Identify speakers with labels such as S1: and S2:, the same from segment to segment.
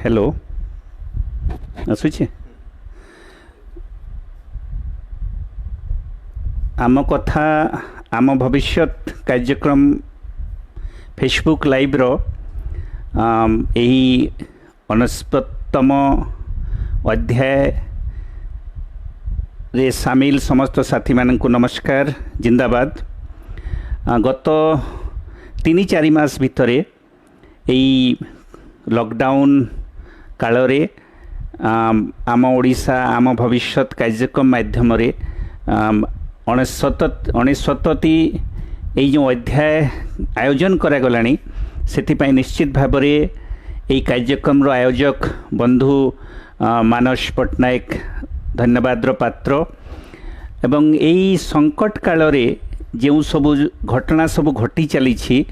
S1: Hello आसुचे आम कथा आम भविष्यत कार्यक्रम फेसबुक लाइव रो यही 69तम अध्याय रे सामिल समस्त साथी मानक नमस्कार जिंदाबाद। गत 3-4 मास भितर यही लॉकडाउन काल रे आम ओडिशा आम भविष्यत कार्यक्रम माध्यम रे 69टी यही जो अध्याय आयोजन करागलानी से निश्चित भाव रे यही कार्यक्रम रो आयोजक बंधु मानस पट्टनायक धन्यवाद पात्र एवं यही संकट काल रे जो सबु घटना सबु घटी चली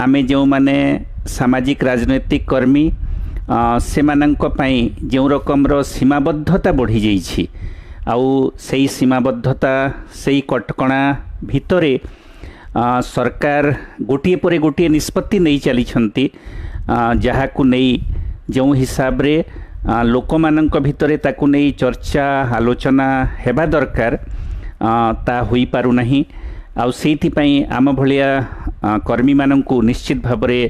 S1: आमे जो माने सामाजिक राजनैतिक कर्मी से जो रकम सीमाबद्धता बढ़ी जाइछि आउ सही सीमाबद्धता सही कटकणा भितरे सरकार गोटे पर गोटे निष्पत्ति नहीं चली जहाँ को नहीं जो हिसाब रे लोक मानक भितरे ताकू नहीं चर्चा आलोचना हेबा दरकार ता हुई पारु नहीं आउ सेइथिपई आम भलिया कर्मी मानंकु निश्चित भाव रे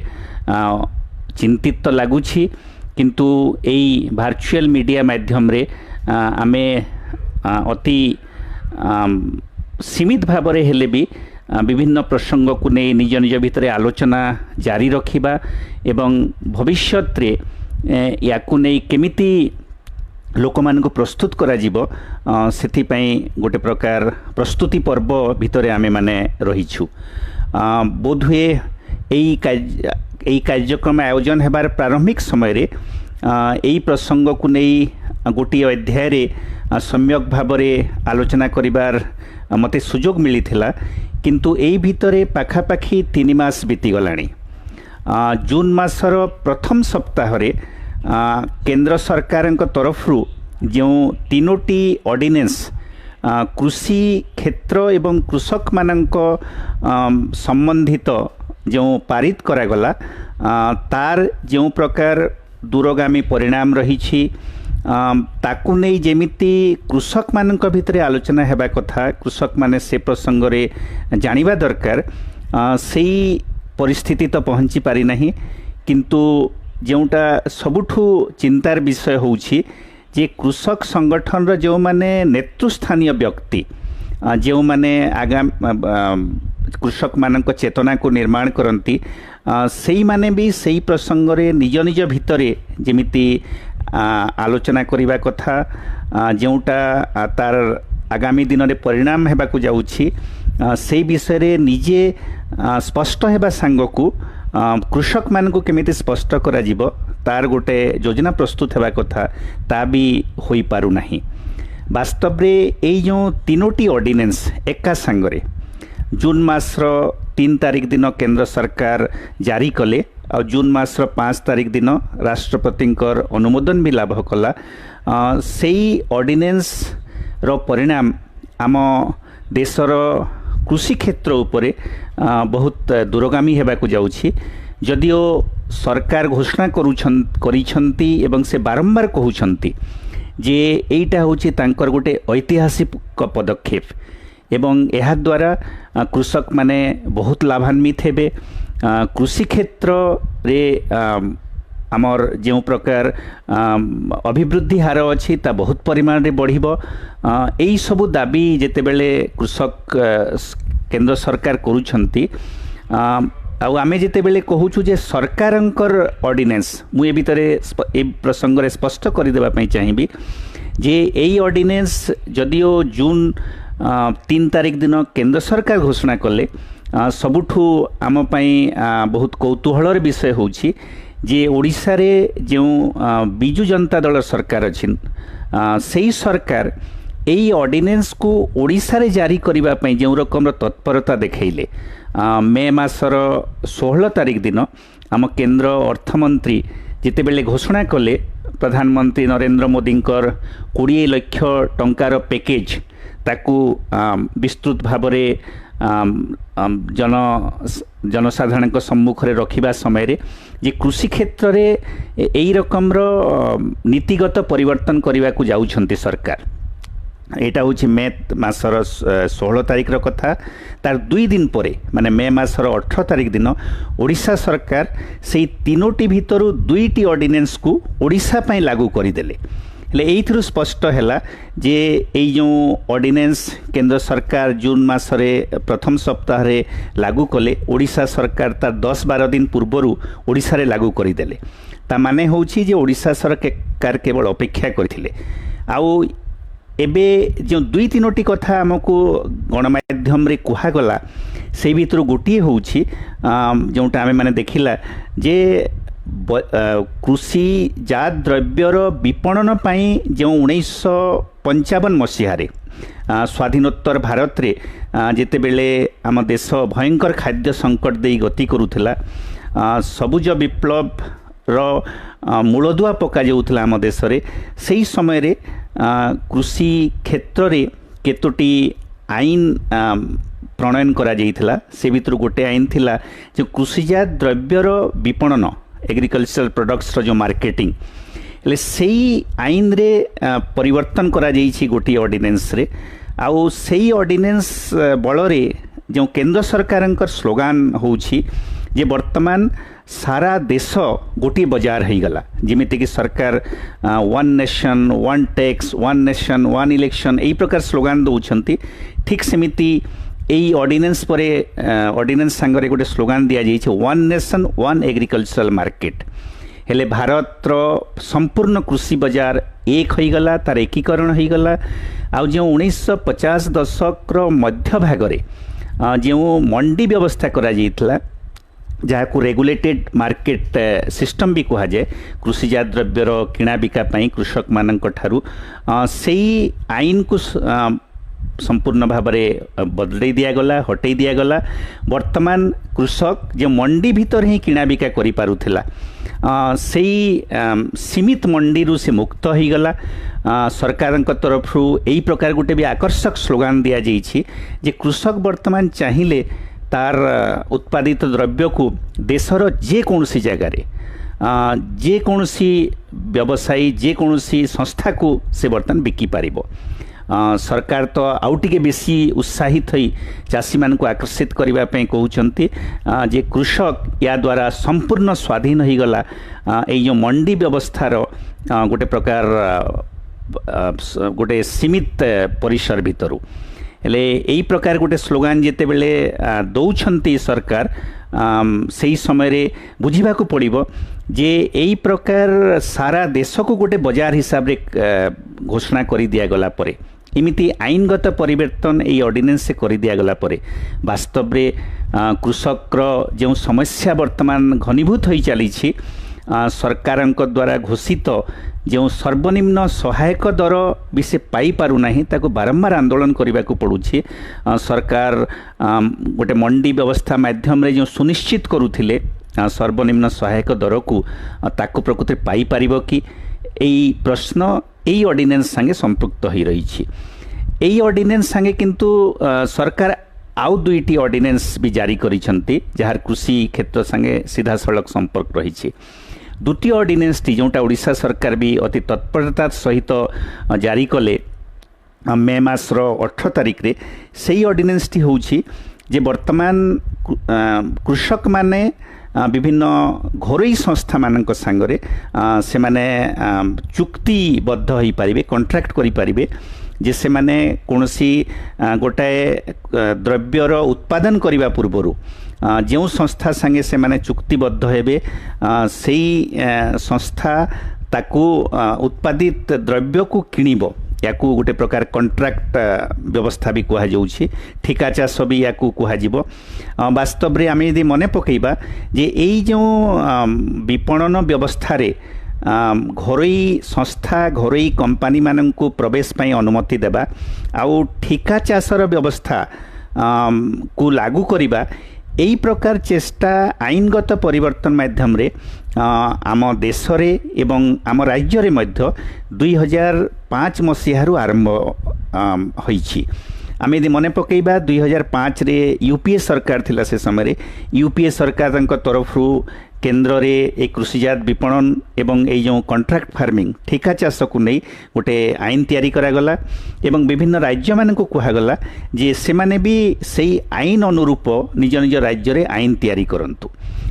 S1: चिंतित तो लगुछि किंतु यही वर्चुअल मीडिया माध्यम रे आमे अति सीमित भाव रे हेले भी विभिन्न प्रसंग को नहीं निज निज भितर आलोचना जारी रखिबा एवं भविष्यत रे याकू नहीं केमिति लोक मान को प्रस्तुत करा जीवो सेथिपई गोटे प्रकार प्रस्तुति पर्व भितर आमे माने रहिछु। बोध हुए यही कार्यक्रम आयोजन हेबार प्रारंभिक समय रे यही प्रसंग को नहीं गोटे अध्याय रे सम्यक भाव रे आलोचना करिबार मते सुजोग मिली थिला किंतु एई भितरे पाखापाखी 3 मास बीती गलानी। जून मासर प्रथम सप्ताह रे केंद्र सरकार तरफ जो 3टी ऑर्डिनेंस कृषि क्षेत्र एवं कृषक मानक संबंधित जो पारित करागला तार जो प्रकार दूरगामी परिणाम रही ताकू नहीं जेमिति कृषक मानक भितरे आलोचना हेबा कथा कृषक माने से प्रसंग रे जानिबा दरकार सही परिस्थिति तो पहुँची पारि नहीं किंतु जोटा सबुठु चिंतार विषय होउछि जे कृषक संगठन जो माने नेतृस्थानीय व्यक्ति जो माने आगाम कृषक मानक चेतना को निर्माण करती सेई माने भी सही प्रसंग रे निज निज भितरे जेमिति आलोचना करिबा कथा जोटा तार आगामी दिन रे परिणाम हेबा को जाउछि सेई विषय रे निजे स्पष्ट हेबा सांग को कृषक मान को केमिति स्पष्ट करा जीवो तार गोटे योजना प्रस्तुत हेबा कथा ता भी होई पारु नाही। वास्तव रे एई जो 3टी ऑर्डिनेंस एका सांगरे जून मासर 3 तारिख दिन केंद्र सरकार जारी कले और जून मासर 5 तारिख दिन राष्ट्रपतिंकर अनुमोदन भी लाभ कला सेई ऑर्डिनेंस रो परिणाम आम देशर कृषि क्षेत्र उपरे बहुत दूरगामी हेबा को जाउछि जदिओ सरकार घोषणा करिछंती एवं से बारंबार कहउछंती जे एइटा होछि तांकर गोटे ऐतिहासिक पदक्षेप एवं एहा द्वारा कृषक माने बहुत लाभान्वित हेबे कृषि क्षेत्र रे आमर जो प्रकार अभिवृद्धि हार अच्छी ता बहुत परिमाण रे बढ़िबो एई सबु दाबी जेते बेले कृषक केंद्र सरकार करूछंती आमे जेते बेले कहूछु जे सरकारंकर ऑर्डिनेंस मु ए भितरे ए प्रसंग रे स्पष्ट कर देबा पई चाहिबी जे एई ऑर्डिनेंस जदिओ जून 3 तारिख दिन केंद्र सरकार घोषणा कले सबुठु आम पई बहुत कौतूहलर विषय होछि जे ओडिशा रे जो बिजु जनता दल सरकार अछि सेही सरकार एई ऑर्डिनेंस को ओडिशा रे जारी करिबा पई जो रकम तत्परता देखैले मे मासर 16 तारिख दिन आम केंद्र अर्थमंत्री जिते बेले घोषणा कले प्रधानमंत्री नरेंद्र मोदींकर 20 लाख टंकार पैकेज ताकू विस्तृत भाव जनसाधारण सम्मुखें रखा समय जे कृषि क्षेत्र में यही रकम्र नीतिगत परिवर्तन करने को जाउछंती सरकार। एटा हूँ मे मासर 16 तारिख कथा। तार 2 दिन पर माने मे मासर 18 तारिख दिन ओडिशा सरकार से तीनोटी भितर 2टी ऑर्डिनेंस को ओडिशा पई लागू करदेले। हेले एइथिरु स्पष्ट है जे एई जो ऑर्डिनेंस केंद्र सरकार जून मासरे प्रथम सप्ताह रे लागू कले, ओडिशा सरकार तार 10-12 दिन पूर्वर ओडिशा रे लागू करदेले। ता माने होउछि जे ओडिशा सरकार केवल अपेक्षा करथिले। आउ एबे जो 2-3टी कथा आमको गणमाध्यम रे कुहागला से भितर गोटे हूँ जोटा आम मैंने देखला जे कृषिजात द्रव्यर विपणन पाई जो 1955 मसीह स्वाधीनोत्तर भारत रे जेते बेले आम देश भयंकर खाद्य संकट दे गति करुला, सबुज विप्लव रो मूलदुआ पका जाउथला आम देश रे, सही समय रे कृषि क्षेत्र रे केतोटी आईन प्रणयन करा जाइथिला। से भितर गोटे आईन थिला जो कृषिजात द्रव्यर विपणन एग्रीकल्चरल प्रोडक्ट्स रो जो मार्केटिंग, हेले सेही आईन रे परिवर्तन करा जाइछि गोटे ऑर्डिनेंस रे। आउ सेही ऑर्डिनेंस बल रे जो केंद्र सरकारंकर स्लोगान होउछि जे वर्तमान सारा देश गोटे बजार हो गला, जमीती कि सरकार 1 नेशन 1 टैक्स 1 नेशन 1 इलेक्शन यही प्रकार स्लोगान दौरान। ठीक सेमिति यही ऑर्डिनेंस पर ऑर्डिनेंस सांगरे गोटे स्लोगान दि जाइए 1 नेशन 1 एग्रीकल्चरल मार्केट। हेले भारत संपूर्ण कृषि बाजार एक हो गला, तार एकीकरण हो गला। आउ जो 1950 दशक मध्य भागरे जो मंडी व्यवस्था करा जाइथिला जहाँ को रेगुलेटेड मार्केट सिस्टम भी कहा जाए, कृषिजात द्रव्यर किणा बिका पाई कृषक मानक ठारू सेही आईन को संपूर्ण भाव में बदल दिगला, हटई दिगला। वर्तमान कृषक जो मंडी भीतर ही किणा बिका करि पारुथिला सेही सीमित मंडी रू से मुक्त हो गला। सरकार तरफ यही प्रकार गोटे भी आकर्षक स्लोगान दि जाइछि जे कृषक वर्तमान चाहिए तार उत्पादित द्रव्य को देशर जेकोसी जगार जेकोसी व्यवसायी जेकोसी संस्था को से बर्तमान बिकी पारिबो। सरकार तो आउ टिके बेसी उत्साहित होई चाषी मान को आकर्षित करबा पई कहउचंती जे कृषक या द्वारा संपूर्ण स्वाधीन हो गला एई जो मंडी व्यवस्थार गोटे प्रकार गोटे सीमित परिसर भितरु। हेले यही प्रकार गोटे स्लोगान जेते बेले दौछंती सरकार सही समय रे बुझिबा को पड़िबो जे यही प्रकार सारा देश को गोटे बाजार हिसाब रे घोषणा करि दिया गला परे इमिति आईनगत परिवर्तन यही ऑर्डिनेंस से करि दिया गला परे वास्तव रे कृषक जो समस्या वर्तमान घनीभूत होई चली सरकारଙ୍କ द्वारा घोषित जो सर्वनिम्न सहायक दर भी से पाई पारु नाही ताको बारंबार आंदोलन करने को पड़ुछि। सरकार गोटे मंडी व्यवस्था माध्यम रे जो सुनिश्चित करुथिले सर्वनिम्न सहायक दर को ताको प्रकृति पाई पारिबो कि एई प्रश्न एई ऑर्डिनेंस संगे संपृक्त हो रही। एई ऑर्डिनेंस संगे किंतु सरकार आउ 2टी ऑर्डिनेंस भी जारी करिसंती जार कृषि क्षेत्र संगे सीधा सड़क संपर्क रही। दुटी ऑर्डिनेंस टी जोटा ओडिशा सरकार भी अति तत्परता सहित जारी कले मे मासर 18 तारिख रे सही ऑर्डिनेंस टी होउछि जे वर्तमान कृषक माने विभिन्न घरोई संस्था मानक सांगरे से माने चुक्तिबद्ध होई पारिबे कॉन्ट्रैक्ट करि पारिबे जे से माने कोनोसी गोटाए द्रव्यर उत्पादन करिबा पूर्वरु जो संस्था संगे से माने चुक्तिबद्ध हेबे सेही संस्था ताकू उत्पादित द्रव्य को किणिबो याकू गोटे प्रकार कॉन्ट्रैक्ट व्यवस्था भी कहा जाउछि। ठिका चाष भी याकू कहा जिवो। वास्तव रे आमे यदि मने पकेइबा जे एई जो विपणन व्यवस्था रे घरोई संस्था घरोई कंपनी माननकू प्रवेश पाई अनुमति देबा आउ ठिका चाषर व्यवस्था को लागू करिबा यही प्रकार चेष्टा आईनगत परिवर्तन माध्यम रे आम देश रे एवं आम राज्य रे मध्य 2005 मसीह आरंभ होईछि। आम यदि मन पकईबा 2005 रे यूपीए सरकार थिला से समय यूपीए सरकार तरफ केन्द्र रे एक कृषिजात विपणन एवं ये जो कॉन्ट्रैक्ट फार्मिंग ठेका चाष को नहीं गोटे आईन तैयारी करागला एवं विभिन्न राज्य मान को कहगला जे से माने भी सही आईन अनुरूप निज निज राज्य रे आईन तैयारी करंतु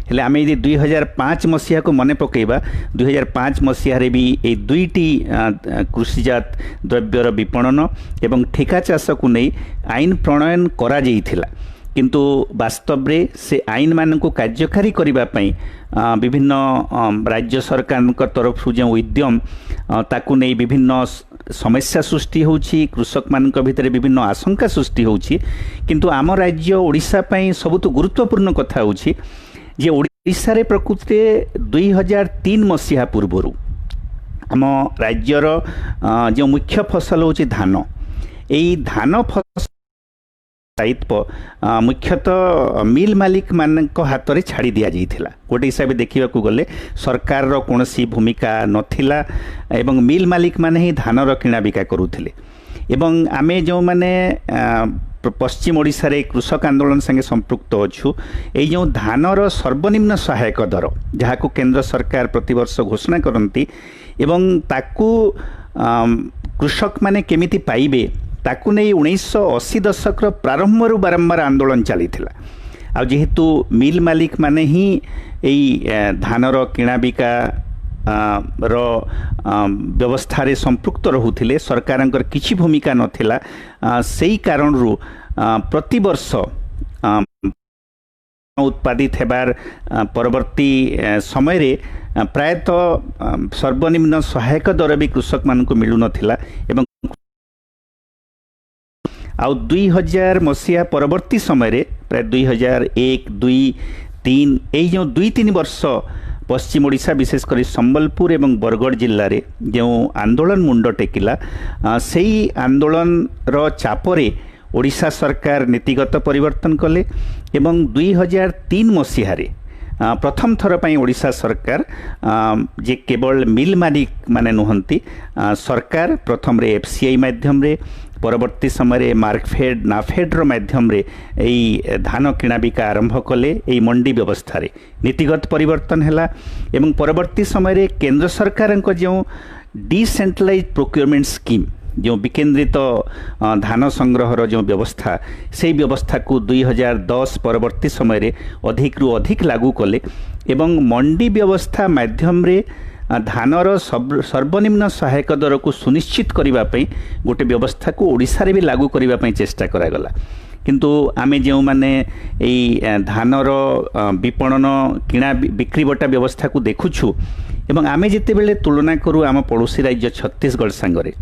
S1: हेले आम यदि 2005 मसीहा को मन पकईबा 2005 मसीह भी ये दुईटी कृषिजात द्रव्यर विपणन एवं ठेका चाष को नहीं आईन प्रणयन करा जाइथिला किंतु वास्तव रे से आईन मान को कार्यकारी करिबा पई विभिन्न राज्य सरकार तरफ जो उद्यम ताकू नहीं विभिन्न समस्या सृष्टि होउछि कृषक मान भितर विभिन्न आशंका सृष्टि होउछि किंतु आम राज्य ओडिशा पई सबुत गुरुत्वपूर्ण कथा होउछि जे ओडिशा रे प्रकृति 2003 मसीहा पूर्वरु आम राज्यर जो मुख्य फसल होउछि धान एई धान फसल दायित्व मुख्यतः मिल मालिक मान हाथ में छाड़ी दि जाइथिला गोटे हिसाब से देखा गले सरकार कौन भूमिका नथिला एवं मिल मालिक माने ही धान किणा बिका करुथिले एवं आमे जो माने पश्चिम ओडिशा रे कृषक आंदोलन संगे संपृक्त अच्छु ये जो धानर सर्वनिम्न सहायक दर जहाँ को केंद्र सरकार प्रतिवर्ष घोषणा करती एवं ताकू कृषक माने केमिति पाइबे ताकू नहीं 1980 दशक प्रारंभ बारंबार आंदोलन चली आ जेहेतु मिल मालिक माने ही यही धानर किणा बिका व्यवस्था रे संपृक्त रहूथिले सरकार किछि भूमिका नथिला सेही कारण रु प्रति वर्ष उत्पादित हेबार परवर्ती समय रे प्रायतः सर्वनिम्न सहायक दर भी कृषक मान को मिलु नथिला एवं आउ 2000 मसीहा परवर्ती समय रे प्राय 2001 2 3 यही जो 2-3 वर्ष पश्चिम ओडिशा विशेषकर संबलपुर एवं बरगढ़ जिल्ला रे जो आंदोलन मुंड टेकिला सेही आंदोलन रो चापरे ओडिशा सरकार नीतिगत परिवर्तन कले एवं 2003 मसीहा रे प्रथम थर पर ओडिशा सरकार जे केवल मिल मालिक माने नुहंती सरकार प्रथम रे एफसीआई माध्यम रे परवर्ती समय मार्कफेड नाफेड रो माध्यम रे यही धान किणा बिका आरंभ कले यही मंडी व्यवस्था रे नीतिगत परिवर्तन हैला एवं परवर्ती समय केंद्र सरकार जो डिसेंट्रलाइज प्रोक्योरमेंट स्कीम जो विकेंद्रित धान संग्रहर जो व्यवस्था से व्यवस्था को 2010 परवर्ती समय अधिक रु अधिक लागू कले एवं मंडी व्यवस्था माध्यम रे धानर सर्वनिम्न सहायक दर को सुनिश्चित करने गोटे व्यवस्था को ओडिशा रे भी लागू करने चेष्टा करागला किंतु आमे जो माने यही धानर विपणन किणा बिक्री बटा व्यवस्था को देखुछु एवं आमे जिते बेले तुलना करू आम पड़ोसी राज्य छत्तीसगढ़ सांगरे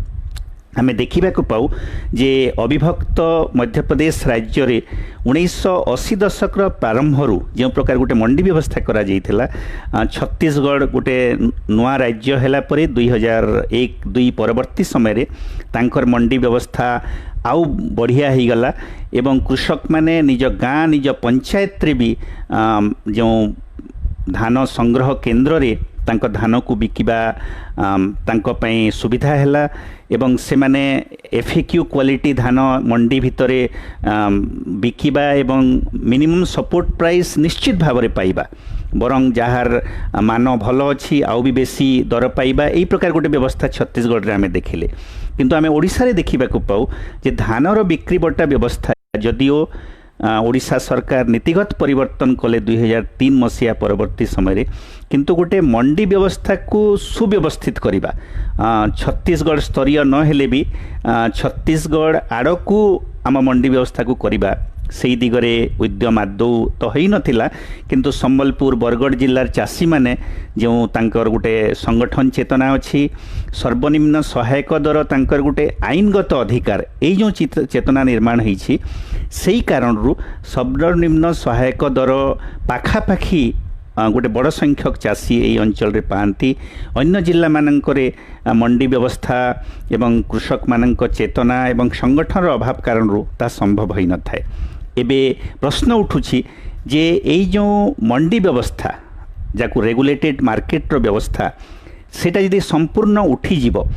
S1: आमे देखा पाऊ जे अविभक्त मध्य प्रदेश राज्य रे 1980 दशक प्रारंभ जो प्रकार गोटे मंडी व्यवस्था करा जाइथिला छत्तीसगढ़ गोटे नुआ राज्य हैला परे 2001-2 परवर्ती समय तांकर मंडी व्यवस्था आउ बढ़िया ही गला एवं कृषक माने निज गाँ निज पंचायत रे भी जो धान संग्रह केन्द्र रे तांको धान को बिकिबा तांको पई सुविधा हैला एवं से माने एफएक्यू क्वालिटी धान मंडी भितरे बिकिबा एवं मिनिमम सपोर्ट प्राइस निश्चित भाव में पाइबा बरं जहार मान भल अच्छी आउ भी बेसी दर पाइबा यही प्रकार गोटे व्यवस्था छत्तीसगढ़ आम देखिले किंतु आम ओडिशा रे देखा पाऊ जे धानर बिक्री बटा व्यवस्था जदिओ ओडिशा सरकार नीतिगत परिवर्तन कले 2003 मसीहा परवर्ती समय किंतु गोटे मंडी व्यवस्था को सुव्यवस्थित करवा छत्तीसगढ़ स्तरीय न हेले भी छत्तीसगढ़ आड़कू आम मंडी व्यवस्था को करवा से दिगरे उद्यम आदौ तो हो नथिला किंतु संबलपुर बरगढ़ जिल्लार चाषी माने जो तांकर गोटे संगठन चेतना अच्छी सर्वनिम्न सहायक दर तांकर गोटे आईनगत अधिकार यही जो चेतना निर्माण होइछि सेही कारण रु सर्वनिम्न सहायक दर पाखापाखि गोटे बड़ संख्यक चाषी यही अंचल रे पाती अन्य जिला मानकरे मंडी व्यवस्था एवं कृषक मानक चेतना एवं संगठन अभाव कारण रु ता संभव होई न थाए एबे प्रश्न उठुछि जे यही जो मंडी व्यवस्था जाकु रेगुलेटेड मार्केट रो व्यवस्था सेटा यदि संपूर्ण उठी जीवो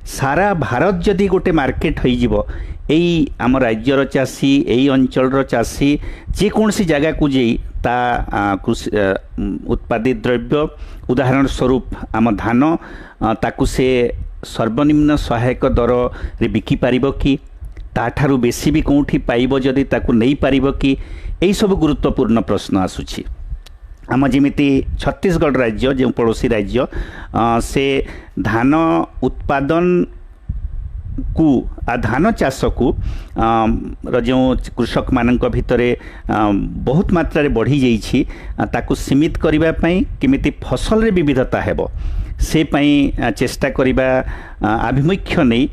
S1: सारा भारत जदि गोटे मार्केट हो आम राज्यर चाषी यही अंचल चाषी जेकोसी जगह को जी ता कृषि उत्पादित द्रव्य उदाहरण स्वरूप आम धान ताकू से सर्वनिम्न सहायक दर रे बिकी पारिबो कि ताठारु बेसी भी कोठी पाइबो जदि ताकू नहीं पारिबो कि यही सब गुरुत्वपूर्ण प्रश्न आसुछि। आम जमीती छत्तीसगढ़ राज्य जो पड़ोसी राज्य से धान उत्पादन को धान चाष को जो कृषक मानक भितर बहुत मात्रा रे बढ़ी जाइछि ताकू सीमित करिबा पई केमिति फसल रे विविधता हेबो से पई चेष्टा करिबा आभिमुख्य नहीं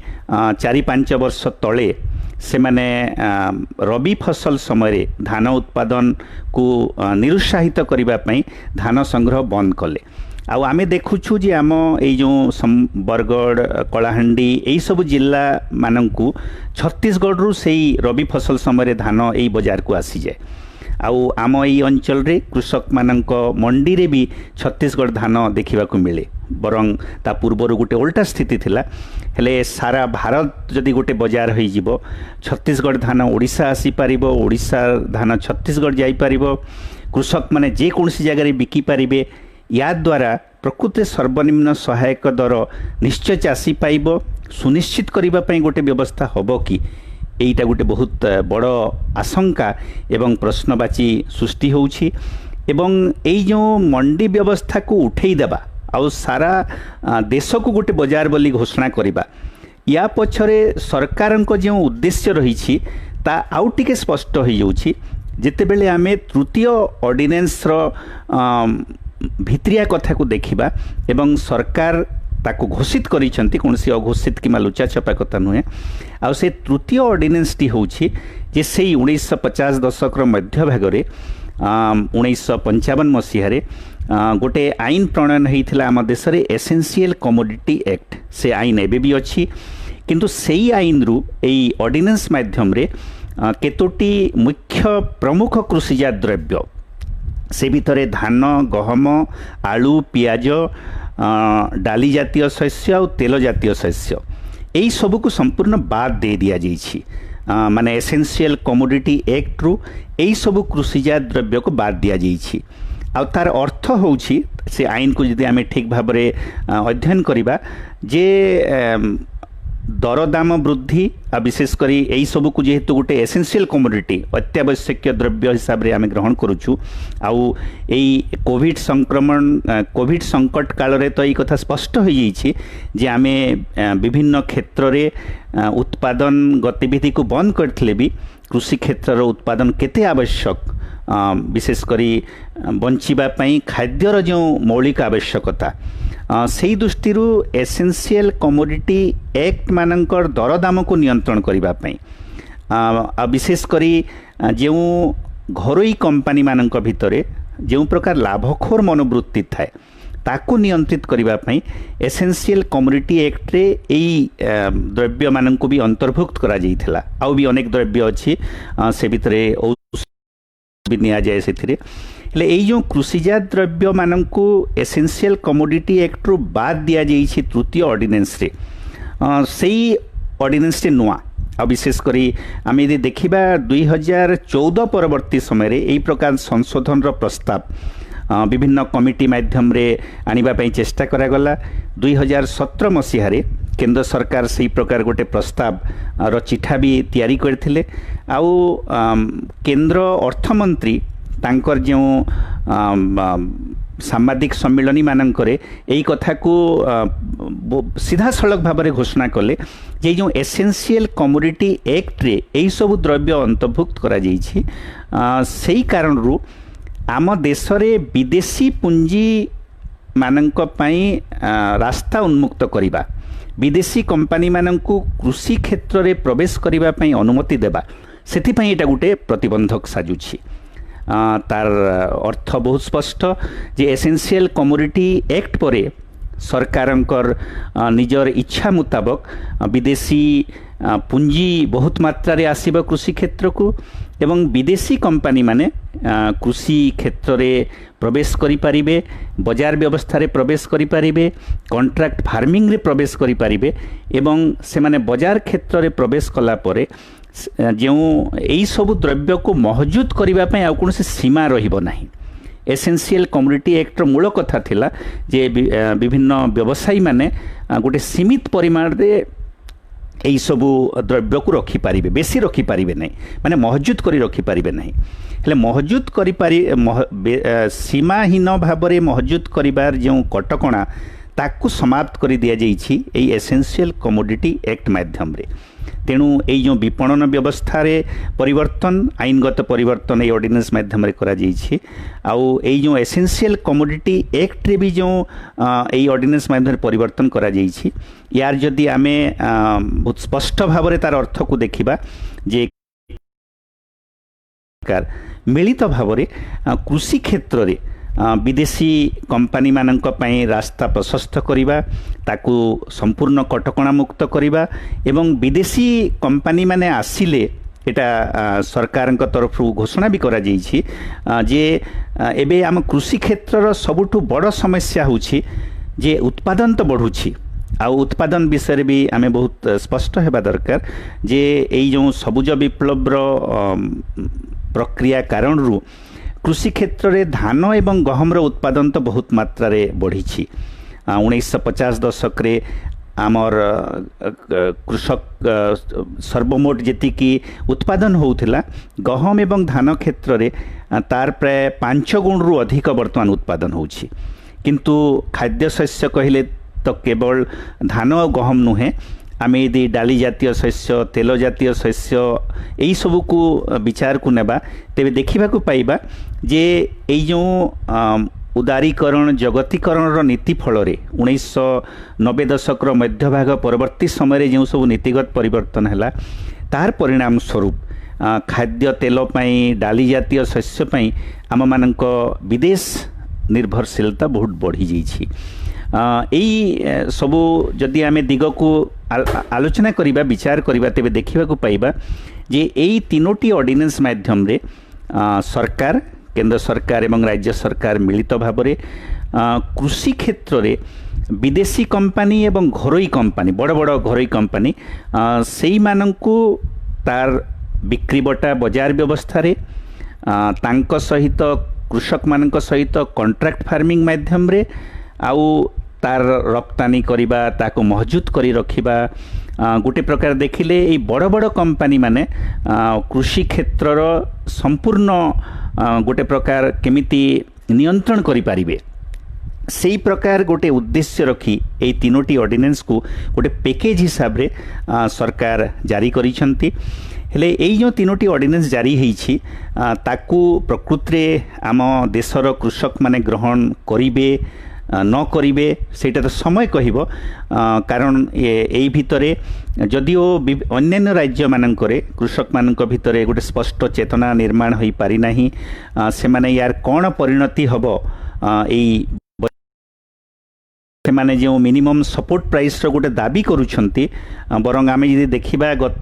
S1: 4-5 वर्ष तले से माने रबी फसल समय धान उत्पादन को निरुत्साहित करिबा पई धान संग्रह बंद कले। आउ आमे देखुछु जे आम ए जो बरगढ़ कलाहांडी यही सब जिला मानकू छत्तीसगढ़ रु सेई रबी फसल समय धान यही बाजार को आसी जाए। आउ आम ई अंचल रे कृषक मानक मंडी रे भी छत्तीसगढ़ धान देखा मिले बरं ता पूर्वर गोटे उल्टा स्थिति थिला हेले सारा भारत जदि गोटे बाजार हो जिवो छत्तीसगढ़ धान ओडिशा आसी पारिबो ओडिशा धान छत्तीसगढ़ जाई पारिबो कृषक माने जे कोनसी जगह रे बिकी पारिबे या द्वारा प्रकृति सर्वनिम्न सहायक दर निश्चय चाषी पाइब सुनिश्चित करबा पई गोटे व्यवस्था होबो कि एटा गोटे बहुत बड़ आशंका एवं प्रश्नवाची सृष्टि होउछि एवं एई जो मंडी व्यवस्था को उठेई देबा आउ सारा देश को गोटे बाजार बोली घोषणा करबा या पछरे सरकारक जो उद्देश्य रही ता आउ टिके स्पष्ट हो जाउछि जेतेबेले आमे तृतीय ऑर्डिनेंस रो भित्रिया कथा को देखिबा एवं सरकार ताको घोषित करिसेंती कोनसी अघोषित किमा लुचा छपा कथा नुहे आ से तृतीय ऑर्डिनेंस टी होउछि जे सेई 1950 दशक रो मध्य भाग रे 1955 मसीह रे गोटे आईन प्रणयन होइथिला आम देश रे एसेंशियल कमोडिटी एक्ट से आईन एबे भी अछि किंतु सेई आईन रु एई ऑर्डिनेंस माध्यम रे केतोटी मुख्य प्रमुख कृषिजात द्रव्य से भितर धान गहम आलू पियाज डाली जातीय शस्य और तेल जातीय शस्य यही सब को संपूर्ण बाद दे दिया जाइछि माने एसेंशियल कमोडिटी एक्ट रु यही सब कृषिजात द्रव्य को बाद दिया जाइछि आ तार अर्थ होउछि से आईन को यदि आमे ठीक भाव रे अध्ययन करिबा जे दरदाम वृद्धि आ विशेषकर यही सब को जेहेतु गोटे एसेंशियल कमोडिटी अत्यावश्यक द्रव्य हिसाब रे आमे ग्रहण करूछु आउ एई कोविड संक्रमण कोविड संकट काल रे तो यही कथा स्पष्ट हो जाइछि जे आमे विभिन्न क्षेत्र रे उत्पादन गतिविधि को बंद करथिले भी कृषि क्षेत्र रो उत्पादन केते आवश्यक विशेषकर बंचिबा पई खाद्यर जो मौलिक आवश्यकता से दृष्टि एसेंशियल कमोडिटी एक्ट मानकर दरदाम को नियंत्रण करने विशेषकर जो घरोई कंपनी मानक भितर जो प्रकार लाभखोर मनोवृत्ति थाए ताकू नियंत्रित करने एसेंशियल कमोडिटी एक्ट रे यही द्रव्य मानक भी अंतर्भुक्त करा जाइथिला आउ भी अनेक द्रव्य अच्छी से भितर भी निया जाए से जो कृषिजात द्रव्य मानक एसेंशियल कमोडिटी एक्ट रु बाद दिया जाइछि तृतीय ऑर्डिनेंस रे सेई ऑर्डिनेंस रे नुआ आ विशेषकर आम यदि देखा 2014 परवर्ती समय रे एई प्रकार संशोधन रो प्रस्ताव विभिन्न कमिटी माध्यम रे आनिबा पई चेष्टा करागला 2017 मसीह रे केंद्र सरकार से प्रकार गोटे प्रस्ताव रो चिठा भी तैयारी करथिले आउ केंद्र अर्थमंत्री तांकर जो सांबादिक सम्मिलनी मानकरे यही कथा को सीधा सड़क भाव में घोषणा कले जे जो एसेंशियल कमोडिटी एक्ट रे यही सब द्रव्य अंतर्भुक्त करा जाइछि सेही कारण रु आम देश रे विदेशी पुंजी मानक पई रास्ता उन्मुक्त करिबा विदेशी कंपनी मानकू कृषि क्षेत्र रे प्रवेश करिबा पई अनुमति देबा सेथि पई एटा गुटे प्रतिबंधक साजुछि तार अर्थ बहुत स्पष्ट जे एसेंशियल कमोडिटी एक्ट परे सरकारंकर निजर इच्छा मुताबक विदेशी पुंजी बहुत मात्रा रे आसीबा कृषि क्षेत्र को एवं विदेशी कंपनी माने कृषि क्षेत्र रे प्रवेश करि पारिबे, बाजार व्यवस्था रे प्रवेश करि पारिबे, कॉन्ट्रैक्ट फार्मिंग रे प्रवेश करि पारिबे एवं से माने बाजार क्षेत्र रे प्रवेश कला परे जो यही सब द्रव्य को महजूद करने आ कौन सीमा रहिबो नाही। एसेंशियल कमोडिटी एक्ट मूल कथा थिला जे विभिन्न व्यवसायी माने गोटे सीमित परिमाण रे यही सब द्रव्य को रखिपारे, बेसी रखिपारे नहीं, माने महजूद करी रखिपारे नहीं। हेले महजूद करी सीमाहीन भाव में महजूद करिबार जो कटकणा ताकू समाप्त कर दि जाइछि एई एसेंशियल कमोडिटी एक्ट माध्यम रे। तेणु यही जो विपणन व्यवस्था रे परिवर्तन, आईनगत परिवर्तन ये ऑर्डिनेंस माध्यम रे करा जाइछि। आउ यही जो एसेंशियल कमोडिटी एक्ट रे भी जो यही ऑर्डिनेंस माध्यम रे परिवर्तन करा जाइछि, यार जदि आमे बहुत स्पष्ट भाव रे तार अर्थ को देखिबा जे मिलित भाव रे कृषि क्षेत्र रे विदेशी कंपनी मानक पई रास्ता प्रशस्त करिबा, ताकू संपूर्ण कटकणा मुक्त करिबा एवं विदेशी कंपनी माने आसिले एटा सरकार तरफ घोषणा भी करा जाइछि जे एबे आम कृषि क्षेत्रर सबुठु बड़ समस्या होछि जे उत्पादन तो बढ़ुछि। आ उत्पादन विषय भी आमे बहुत स्पष्ट हेबा दरकार जे एई जो सबुज विप्लव प्रक्रिया कारण रु कृषि क्षेत्र में धान एवं गहमर उत्पादन तो बहुत मात्रा रे बढ़ी। 1950 दशक रे आमर कृषक सर्वमोट जेतिकी उत्पादन होउथिला गहम एवं धान क्षेत्र में तार प्राय 5 गुण रु अधिक वर्तमान उत्पादन होउछि। किंतु खाद्य शस्य कहले तो केवल धान और गहम नुहे, आमे यदि डाली जातीय शस्य, तेल जातीय शस्य यही सब को विचार को नेबा तेबे देखिबा को पाइबा जे एई जो उदारीकरण जगतीकरण नीति फल 1990 दशक मध्य भाग परवर्ती समय जो सब नीतिगत परिवर्तन है तार परिणाम स्वरूप खाद्य तेल पाई डाली जातीय शस्य पाई आम मानक विदेश निर्भरशीलता बहुत बढ़ी जाइछि। यही सबू जदि आमे दिग को आलोचना करिबा, विचार करिबा तेबे देखिबा को पाइबा जे एई तीनोटी ऑर्डिनेंस माध्यम रे सरकार, केंद्र सरकार एवं राज्य सरकार मिलित भाव में कृषि क्षेत्र रे विदेशी कंपनी एवं घरोई कंपनी, बड़ बड़ घरोई कंपनी सेई मानंकु तार बिक्री बटा बाजार व्यवस्था रे तांक सहित कृषक मानक सहित कॉन्ट्रैक्ट फार्मिंग माध्यम रे आउ तार रप्तानी करिबा, ताको महजूद करी रखिबा। गोटे प्रकार देखिले ये बड़ बड़ कंपनी माने कृषि क्षेत्रर संपूर्ण गोटे प्रकार केमिति नियंत्रण करि पारिबे, सेई प्रकार गोटे उद्देश्य रखी ए तीनोटी ऑर्डिनेंस को गोटे पैकेज हिसाब रे सरकार जारी करिसंती। हेले एई जो तीनोटी ऑर्डिनेंस जारी हेइछि ताकू प्रकृति रे आम देशर कृषक माने ग्रहण करिबे न करिबे सेटा तो समय कहिबो। कारण एई भितरे जदिओ अन्य राज्य मानकरे कृषक मानक भितरे गोटे स्पष्ट चेतना निर्माण होई पारि नाही, से माने यार कोन परिणति हबो एई से माने जो मिनिमम सपोर्ट प्राइस रो गोटे दाबी करूछंती। बरंग आमे यदि देखिबा गत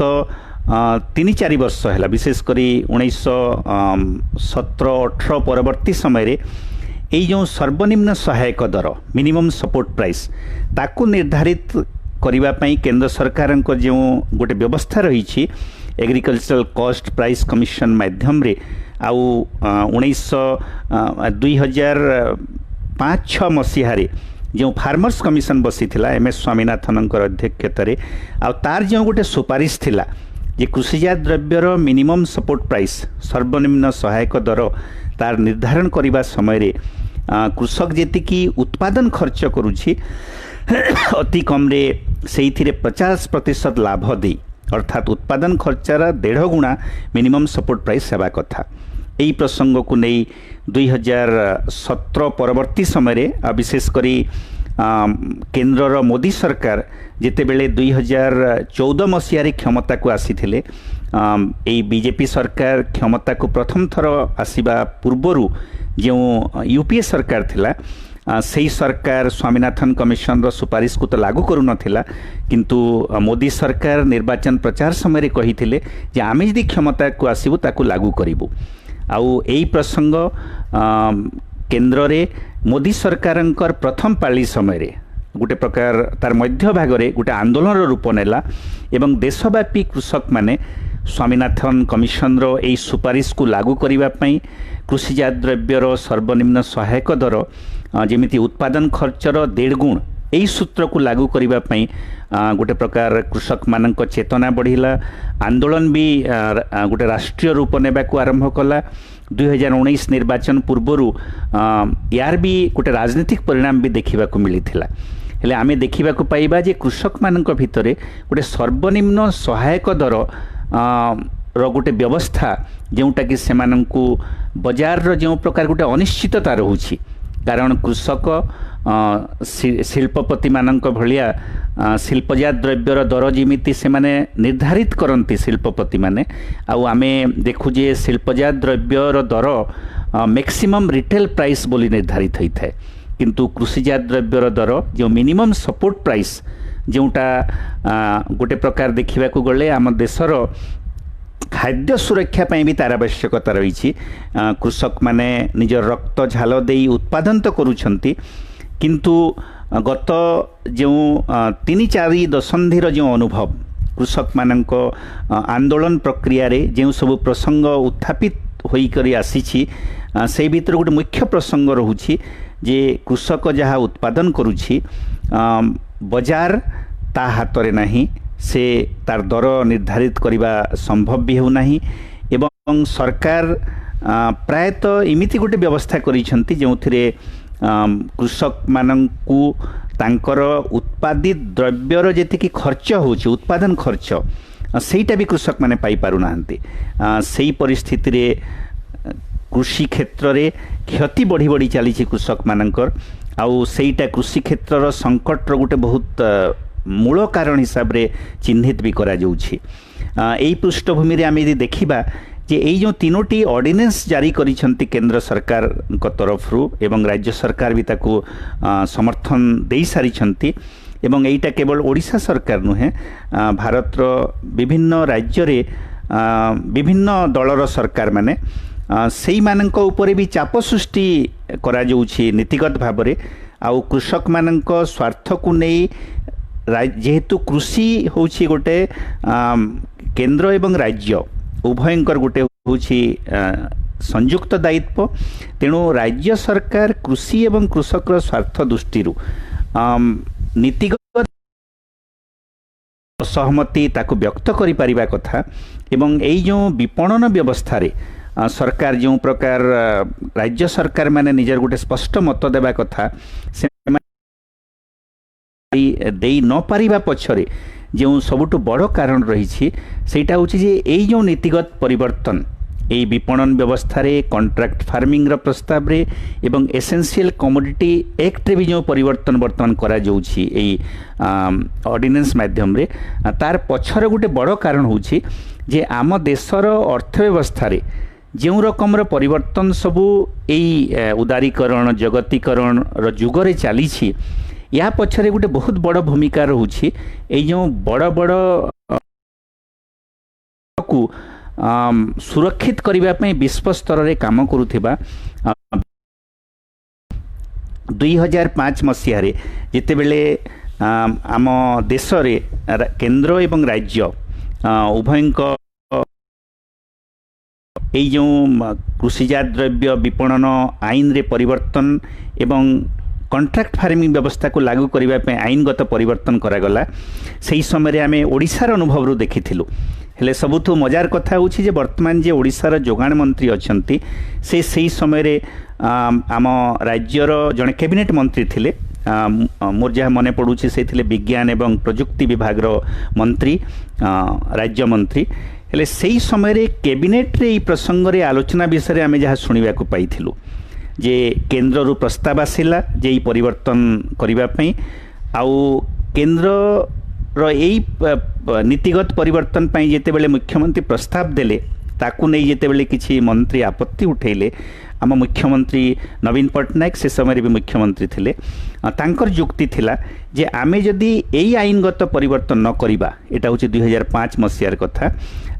S1: 3-4 वर्ष है विशेषकर 1917-18 परवर्ती समय रे यही जो सर्वनिम्न सहायक दर मिनिमम सपोर्ट प्राइस ताकू निर्धारित करिबा पई केंद्र सरकार जो गोटे व्यवस्था रही एग्रीकल्चरल कॉस्ट प्राइस कमिशन माध्यम रे आउ 2005-6 मसीह जो फार्मर्स कमिशन बसी थिला MS स्वामीनाथन अध्यक्षतार आ तार जो गोटे सुपारिश थिला जे कृषिजात द्रव्यर मिनिमम सपोर्ट प्राइस सर्वनिम्न सहायक दर तार निर्धारण करने समय रे कृषक जेतिकी उत्पादन खर्च करुछि अति कम रे सेइथिरे 50% लाभ दे, अर्थात उत्पादन खर्चार 1.5 गुणा मिनिमम सपोर्ट प्राइस सेवा कथा। यही प्रसंग को नहीं 2017 परवर्ती समय रे विशेषकर केंद्रर मोदी सरकार जितेबेले 2014 मसीह क्षमता को आसीथिले, यही बीजेपी सरकार क्षमता को प्रथम थर आसीबा पूर्वरु जो यूपीए सरकार थिला सेही सरकार स्वामीनाथन कमिशन सुपारिश को तो लागू करू नथिला, किंतु मोदी सरकार निर्वाचन प्रचार समय कही आमे जदि क्षमता को आसबू ताकू लागू करूँ। आउ एई प्रसंग केन्द्र रे मोदी सरकार प्रथम पाली समय गोटे प्रकार तार मध्य भाग रे गोटे आंदोलन रूप नेला एवं देशव्यापी कृषक माने स्वामीनाथन कमिशन रो एई सुपारिश को लागू करिबा पई कृषिजात द्रव्यर सर्वनिम्न सहायक दर जेमिति उत्पादन खर्चर 1.5 गुण एई सूत्र को लागू करिबा पई गोटे प्रकार कृषक मानक चेतना बढ़िला। आंदोलन भी गोटे राष्ट्रीय रूप नेबा को आरंभ कला। 2019 निर्वाचन पूर्वरु यार भी गोटे राजनीतिक परिणाम भी देखा मिलता। हेले आमे देखा पाइबा जे कृषक मानक भितरे गोटे सर्वनिम्न सहायक दर रो गोटे व्यवस्था जोटा कि सेमानंकु बजार रो जो प्रकार गोटे अनिश्चितता रहउछि, कारण कृषक शिल्पपति मानक भलिया शिल्पजात द्रव्यर दर जिमिति से माने निर्धारित करती शिल्पपति माने, आउ आमे देखु जे शिल्पजात द्रव्यर दर मैक्सिमम रिटेल प्राइस बोली निर्धारित होता है, किंतु कृषिजात द्रव्यर दर जो मिनिमम सपोर्ट प्राइस जोटा गोटे प्रकार देखा गले आम देशर खाद्य सुरक्षा भी तार आवश्यकता रही। कृषक माने निजर रक्त झाल दे उत्पादन तो करुछंती, किंतु गत जो 3-4 दशंधिर जो अनुभव कृषक मानक आंदोलन प्रक्रिया रे जो सब प्रसंग उत्थापित होइकरी आसीछि से भीतर गोटे मुख्य प्रसंग रहुछि जे कृषक जहाँ उत्पादन करुछि बजार ता हाथ रे नाही, से तार दर निर्धारित करने संभव भी हो नहीं एवं सरकार प्रायतः इमिति गोटे व्यवस्था करिसेंती जो कृषक मानंकु तांकर उत्पादित द्रव्यर जेतिकी खर्च होछि उत्पादन खर्च सेटा भी कृषक माने पाई पारु नाहंती। सेही परिस्थिति रे कृषि क्षेत्र रे क्षति बढ़ी बढ़ी चली कृषक मानकर, आउ सेटा कृषि क्षेत्र संकट रो गोटे बहुत मूल कारण हिसाब रे चिन्हित भी करा जाउछि। एई पृष्ठभूमि रे आमे यदि देखिबा जे एई जो 3टी ऑर्डिनेंस जारी करिसेंती केंद्र सरकार को तरफ रु एवं राज्य सरकार भी ताकू समर्थन देई सारिसेंती एवं एईटा केवल ओडिशा सरकार नुहे भारत रो विभिन्न राज्य रे विभिन्न दलर सरकार माने सेई मानक ऊपर भी चाप सृष्टि करा जाउछि नीतिगत भाव रे। आउ कृषक मानक स्वार्थ को नहीं जेहेतु कृषि होछि गोटे केंद्र एवं राज्य उभयंकर गोटे होछि संयुक्त दायित्व, तेणु राज्य सरकार कृषि एवं कृषक स्वार्थ दृष्टि नीतिगत सहमति ताको व्यक्त करि परिबा कथा एवं एई जो विपणन व्यवस्था रे सरकार जो प्रकार राज्य सरकार माने निजर गोटे स्पष्ट मत देबा कथा से देई न पारिबा पछरे जो सबुठु बड़ कारण रही सेटा होछि जे एई जो नीतिगत परिवर्तन एई विपणन व्यवस्था रे कॉन्ट्रैक्ट फार्मिंग रो प्रस्ताव रे एवं एसेंशियल कमोडिटी एक्ट रे भी जो परिवर्तन वर्तमान करा जाउछि एई ऑर्डिनेंस माध्यम रे तार पछर गोटे बड़ कारण होछि जे आम देशर अर्थव्यवस्था रे जो रकम परिवर्तन सबू एई उदारीकरण जगतीकरण रो जुग रे चली या पछरे गोटे बहुत बड़ भूमिका रहुछि ए जो बड़ बड़ को सुरक्षित करबा पई विश्व स्तर रे काम करुथिबा 2005 मसीह रे जेते बेले आम देश रे केंद्र एवं राज्य उभयंक ए जो कृषिजात द्रव्य विपणन आईन रे परिवर्तन एवं कॉन्ट्रैक्ट फार्मिंग व्यवस्था को लागू करबा पे आईनगत परिवर्तन करागला सही समय आमे ओडिशार अनुभव रू देखिथिलु। हेले सबुठु मजार कथा होछि जे वर्तमान जे ओडिशार जोगाण मंत्री अछंती से सही समय रे आम राज्यर जने कैबिनेट मंत्री थिले मोर जहाँ मन पड़ुछि से थिले विज्ञान एवं प्रजुक्ति विभाग रो मंत्री राज्य मंत्री। हेले सही समय रे कैबिनेट रे ई प्रसंग रे आलोचना विषय आमे जहाँ सुनिबा को पाइथिलु जे केंद्र रु प्रस्ताव आसिला जे ई परिवर्तन करिबा पई आउ केंद्र रो एई नीतिगत परिवर्तन पई जेते बेले मुख्यमंत्री प्रस्ताव देले ताकू नै जेते बेले किछि मंत्री आपत्ति उठेले आम मुख्यमंत्री नवीन पट्टनायक से समय भी मुख्यमंत्री थिले तांकर युक्ति थिला जे आमे जदि एई आईनगत परिवर्तन न करिबा एटा होची 2005 मसियार कथा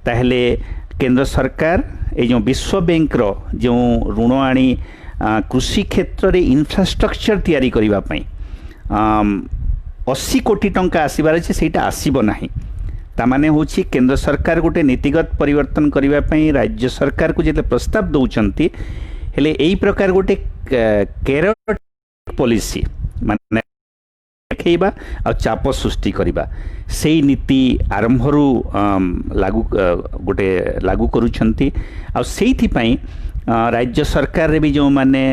S1: ताहेले केंद्र सरकार ए जो विश्व बैंक रो जो ऋण आनी कृषि क्षेत्र रे इंफ्रास्ट्रक्चर तैयारी करिबा पई 80 कोटी टंका आसीबार अछि सेटा आसीबो नाही तामाने होची केंद्र सरकार गोटे नीतिगत परिवर्तन करिबा पई राज्य सरकार को जेते प्रस्ताव दउचंती हेले एई प्रकार गोटे केरल पॉलिसी माने देखैबा आ चाप सृष्टि करिबा सेई नीति आरंभरू लागू करूछंती आ सेइथि पई राज्य सरकार रे भी जो माने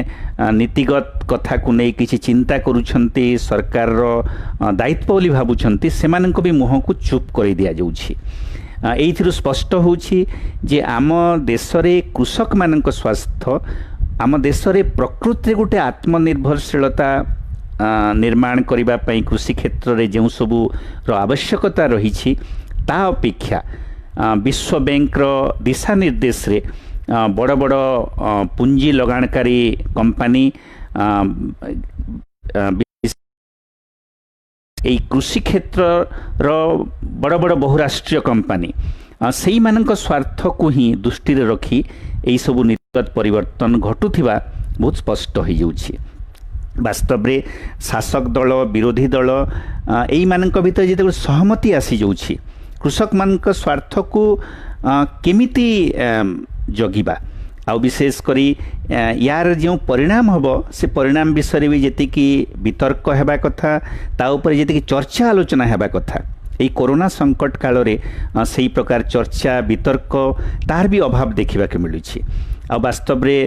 S1: नीतिगत कथा को नहीं किसी चिंता करूछंती सरकार रो दायित्व बोली भाबुछंती सेमान को भी मुह को चुप कर दिया जाउछि एइथिरु स्पष्ट होउछि जे आम देश रे कृषक मानक स्वास्थ्य आम देश रे प्रकृति रे गोटे आत्मनिर्भरशीलता निर्माण करिबा पई कृषि क्षेत्र रे जेउ सबु रो आवश्यकता रहिछि ता अपेक्षा विश्व बैंक रो दिशा निर्देश रे बड़ बड़ पुंजी लगानकारी कंपनी এই কৃষি ক্ষেত্রর বড় বড় বহুরাষ্ট্রীয় কোম্পানি সেই মানক স্বার্থকু হি দৃষ্টিরে রখি এই সবু নীতিগত পরিবর্তন ঘটুথিবা বহুত স্পষ্ট হয়ে যাଉଛି বাস্তবরে শাসক দল বিরোধী দল এই মানক ভিতরে যেতে সহমতি আসি যাଉଛି কৃষক মানক স্বার্থকু কেমিতি जगिबा आ विशेष करी यार जो परिणाम हम से परिणाम विषय भी जी वितर्क हेबा कथा ता ऊपर जी चर्चा आलोचना हेबा कथा यही कोरोना संकट काल रे सही प्रकार चर्चा वितर्क तार भी अभाव देखा मिलूँ आ वास्तव रे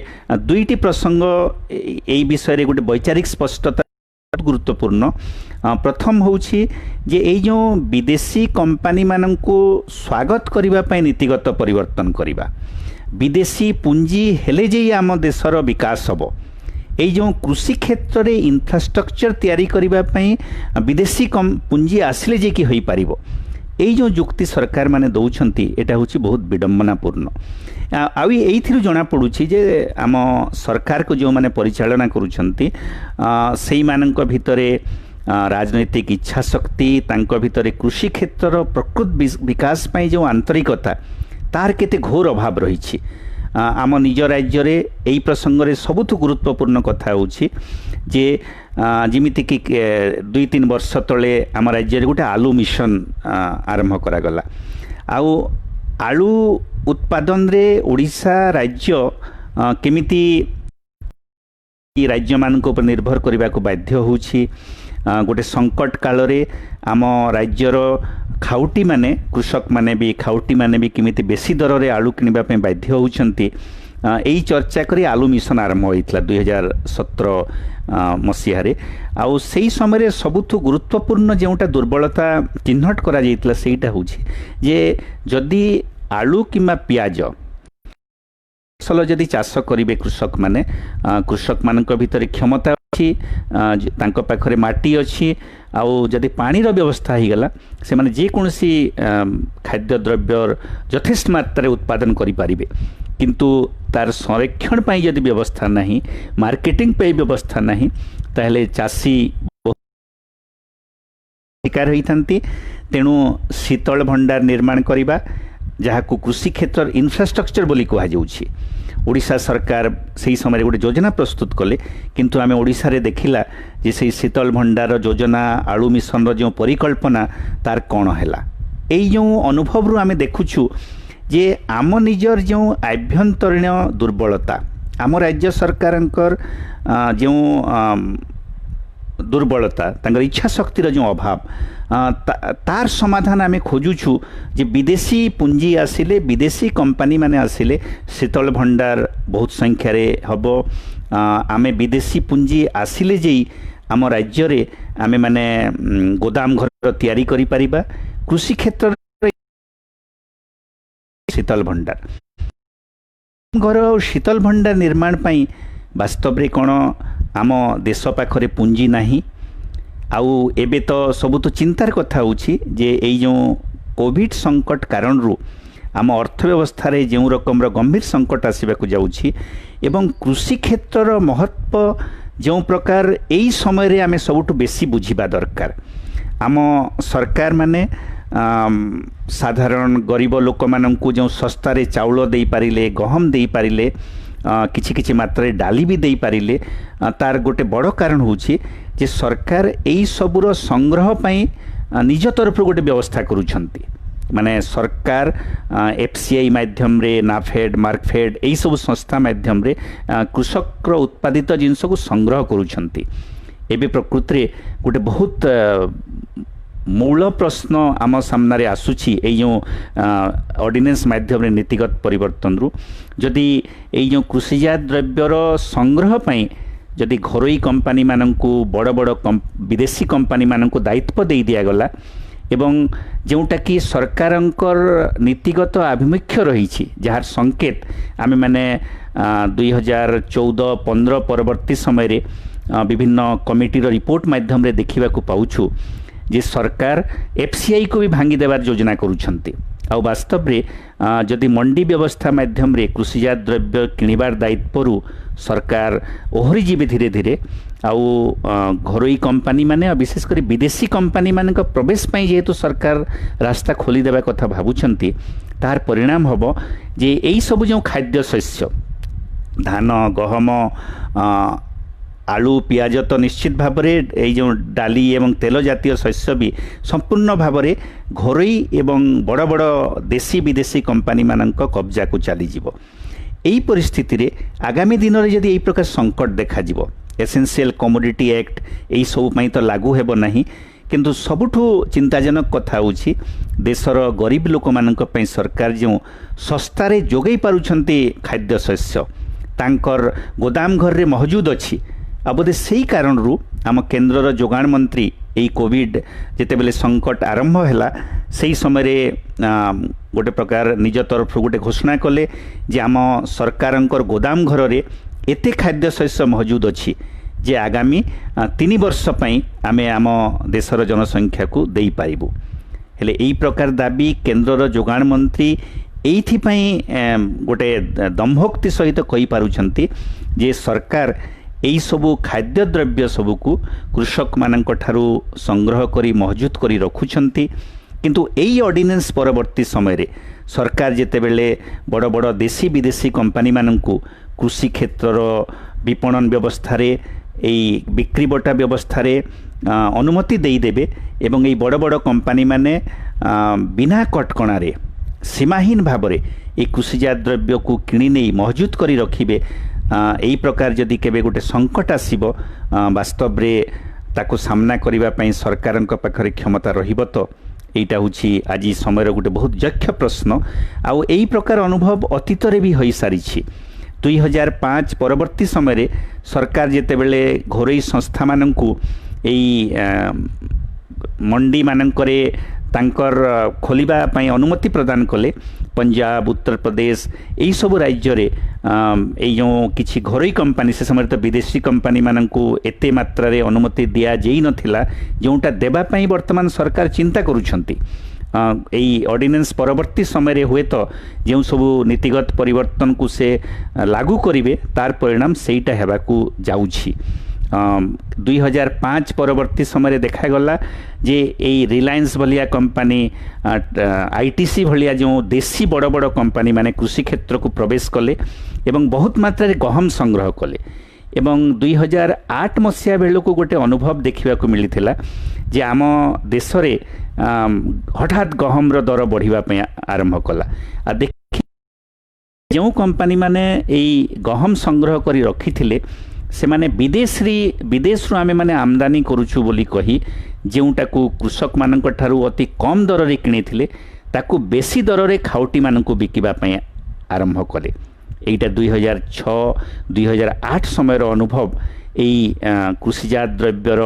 S1: दुईटी प्रसंग यही विषय गोटे वैचारिक स्पष्टता गुरुत्वपूर्ण प्रथम होउछि जे एई जो विदेशी कंपनी माननकु स्वागत करिबा पई नीतिगत परिवर्तन करिबा विदेशी पुंजी हेले जे आम देशर विकास हबो एई जो कृषि क्षेत्र रे इंफ्रास्ट्रक्चर तैयारी करिबा पई विदेशी पुंजी आसिले जे कि होई पारिबो एई जो युक्ति सरकार माने दउछंती एटा होछि बहुत विडंबनापूर्ण आउ एइथिरु जना पडुछि जे आम सरकार को जो माने परिचालना करूछंती सेई मानक भितरे राजनैतिक इच्छा शक्ति तांको भितरे कृषि क्षेत्र प्रकृत विकास पई जो आंतरिकता तार केते घोर अभाव रही आम निज राज्य रे एई प्रसंग रे सबुठु गुरुत्वपूर्ण कथा होछि जे जिमिति कि 2-3 वर्ष तले आम राज्य रे गोटे आलू मिशन आरंभ करा गला आउ आलू उत्पादन रे ओडिशा राज्य केमिति राज्य मानक उपर निर्भर करने को बाध्य होछि गोटे संकट काल रे आम राज्यर खाउटी माने कृषक माने भी खाउटी माने भी केमिति बेसी दर रे आलू किनिबा पे बाध्य होउछंती एई चर्चा करी आलू मिशन आरंभ होइतला 2017 मसीहा रे आउ सेई समय रे सबुठु गुरुत्वपूर्ण जेउटा दुर्बलता चिन्हट करा जाइतला सेईटा होछि जे जदी आलू किंबा पियाज फसल जदि चाष करेंगे कृषक माने कृषक मानक भितर क्षमता अच्छी तांको पाखरे माटी अच्छी आउ जदि पानीर व्यवस्था हो गला से माने जेकोसी खाद्य द्रव्य यथेष्ट मात्रा उत्पादन करें किंतु तार संरक्षण पाई जदि व्यवस्था नहीं मार्केटिंग पे व्यवस्था नहीं ताहले चाषी शिकार होती तेणु शीतल भंडार निर्माण करवा जहाँ को कृषि क्षेत्र इंफ्रास्ट्रक्चर बोली कहुच्छी ओडिशा सरकार से समय गोटे योजना प्रस्तुत कले किंतु आम ओडिशा रे देखिला जे से शीतल भंडार योजना आलू मिशन जो परिकल्पना तार कौन है यही जो अनुभव रू आम देखुछु जे आम निजर जो आभ्यंतरीण दुर्बलता आम राज्य सरकार जो दुर्बलता तांकर इच्छा शक्तिर जो अभाव तार समाधान आम खोजुछु जे विदेशी पुंजी आसिले विदेशी कंपनी माने आसिले शीतल भंडार बहुत संख्या रे हबो आमे विदेशी पुंजी आसिले जे आम राज्य रे आमे माने गोदाम घर तैयारी करि परिबा कृषि क्षेत्र शीतल भंडार घर शीतल भंडार निर्माण पाई वास्तव रे कोन आम देश पाखरे पुंजी नाही आउ एबे तो सबु तो चिंतार कथा होछि जे एई जो कोविड संकट कारण रु आम अर्थव्यवस्था जो रकम गंभीर संकट आसवाक जाऊँगी एवं कृषि क्षेत्र महत्व जो प्रकार यही समय आम सबुठ बेसी बुझा दरकार। आम सरकार माने साधारण गरीब लोक मानू जो सस्तार चाउल दे पारिले, गहम दे पारिले, किछि किछि मात्रा डाली भी दे पारिले, तार गोटे बड़ कारण होछि जे सरकार यही सबुर संग्रह पाई निज तरफ गोटे व्यवस्था करुछंती। माने सरकार एफसीआई माध्यम रे, नाफेड, मार्कफेड यही सब संस्था माध्यम रे कृषक उत्पादित जिनस को संग्रह करुछंती। एबे प्रकृति रे गोटे बहुत मूल प्रश्न आम सामने आसूची जो ऑर्डिनेंस माध्यम रे नीतिगत परिवर्तन रु जदि ये जो कृषिजात द्रव्यर संग्रह पाई जदि घरोई कंपनी माननकु बड़ बड़ विदेशी कंपनी माननकु दायित्व दे दिया गला एवं जोटा कि सरकारंकर नीतिगत आभिमुख्य रही जार संकेत आमे माने 2014-15 परवर्ती समय रे विभिन्न कमिटीर रिपोर्ट माध्यम रे देखिबा को पाउछु जे सरकार एफसीआई को भी भांगी देवार योजना करुछंती। आ वास्तव रे जदि मंडी व्यवस्था माध्यम रे कृषिजात द्रव्य किणिबार दायित्व सरकार ओहरी जीवे धीरे धीरे आउ घरोई कंपनी माने विशेषकर विदेशी कंपनी मान प्रवेश पाई जेहेतु सरकार रास्ता खोली देवा कथा भावुछंती तार परिणाम हबो जे एई सब जो खाद्य शस्य धान, गहम, आलू, पियाज तो निश्चित भाव में जो डाली एवं तेल जातीय शस्य भी संपूर्ण भाव में घरोई एवं बड़ बड़ देशी विदेशी कंपनी मान कब्जा को चली यही परिस्थिति रे आगामी दिन में जदि यही प्रकार संकट देखा एसेंशियल कमोडिटी एक्ट यही सब तो लागू हेब नहीं किंतु सबुठु चिंताजनक कथा होछि देशर गरीब लोक मानक पई सरकार जो सस्तारे जोगई पारुछंती खाद्य शस्य तांकर गोदाम घर रे मौजूद अछि। अब बोधे से ही कारण रु आम केन्द्रर जोगाण मंत्री यही कोविड जितेबले संकट आरंभ हैला सही समय गोटे प्रकार निज तरफ गोटे घोषणा कले जे आम सरकारंकर गोदाम घर रे एते खाद्य शस्य मौजूद अछि जे आगामी 3 वर्ष पई आमे आम देशर जनसंख्या को देई पारिबु। हेले एही प्रकार दाबी केन्द्रर जोगाण मंत्री एइथिपई गोटे दम्भोक्ति सहित कहि पारुछंती जे सरकार यही सबू खाद्य द्रव्य सबको कृषक मानक ठारू संग्रह करी मौजूद करी रखुछंती किंतु यही ऑर्डिनेंस परवर्ती समय रे सरकार जेतेबेले बड़ बड़ देशी विदेशी कंपनी मानकु कृषि क्षेत्रर विपणन व्यवस्था रे यही बिक्री बटा व्यवस्था रे अनुमति देई देबे एवं यही बड़ बड़ कंपनी माने बिना कटकणा रे सीमाहीन भाव रे ए कृषिजात द्रव्य को किणी नै मौजूद करी रखिबे। यही प्रकार जदि केबे गोटे संकट आसीबो वास्तव रे ताको सामना करिबा पई सरकारक पाखरे क्षमता रहिबो तो एटा होछि आज समय गोटे बहुत यक्ष प्रश्न। आउ यही प्रकार अनुभव अतीत रे भी होई सारिछि। 2005 परवर्ती समय रे सरकार जेतेबेले घरोई संस्था माननकु एई मंडी मानकरे तांकर खोलिबा पई अनुमति प्रदान कले पंजाब, उत्तर प्रदेश यही सब राज्य रे जो किछि घरोई कंपनी से समय तो विदेशी कंपनी माननकु एते मात्रा रे अनुमति दिया जेई नथिला जोटा देबा पई वर्तमान सरकार चिंता करुछंती। यही ऑर्डिनेंस परवर्ती समय रे हुए तो जो सब नीतिगत परिवर्तन को से लागू करिवे तार परिणाम सेईटा हेबाकू जाउछि। 2005 परवर्ती समय देखा गला जे यही रिलायंस भलिया कंपनी आईटीसी भलिया जो देशी बड़ बड़ कंपनी माने कृषि क्षेत्र को प्रवेश कले एवं बहुत मात्रा रे गहम संग्रह कले एवं 2008 मसीहा बेलू गोटे अनुभव देखा मिलता जे आम देश रे हठात गहम दर बढ़िया आरंभ कला देखि जो कंपनी माने यही गहम संग्रह करी रखी से माने विदेश आमे माने आमदानी करुछु बोली कही जोटा को कृषक मानक ठारू अति कम दर रे किनिथिले ताकू बेसी दर रे खाउटी मानकू बिकिबा पई आरंभ कले। एटा 2006-2008 समय अनुभव यही कृषिजात द्रव्यर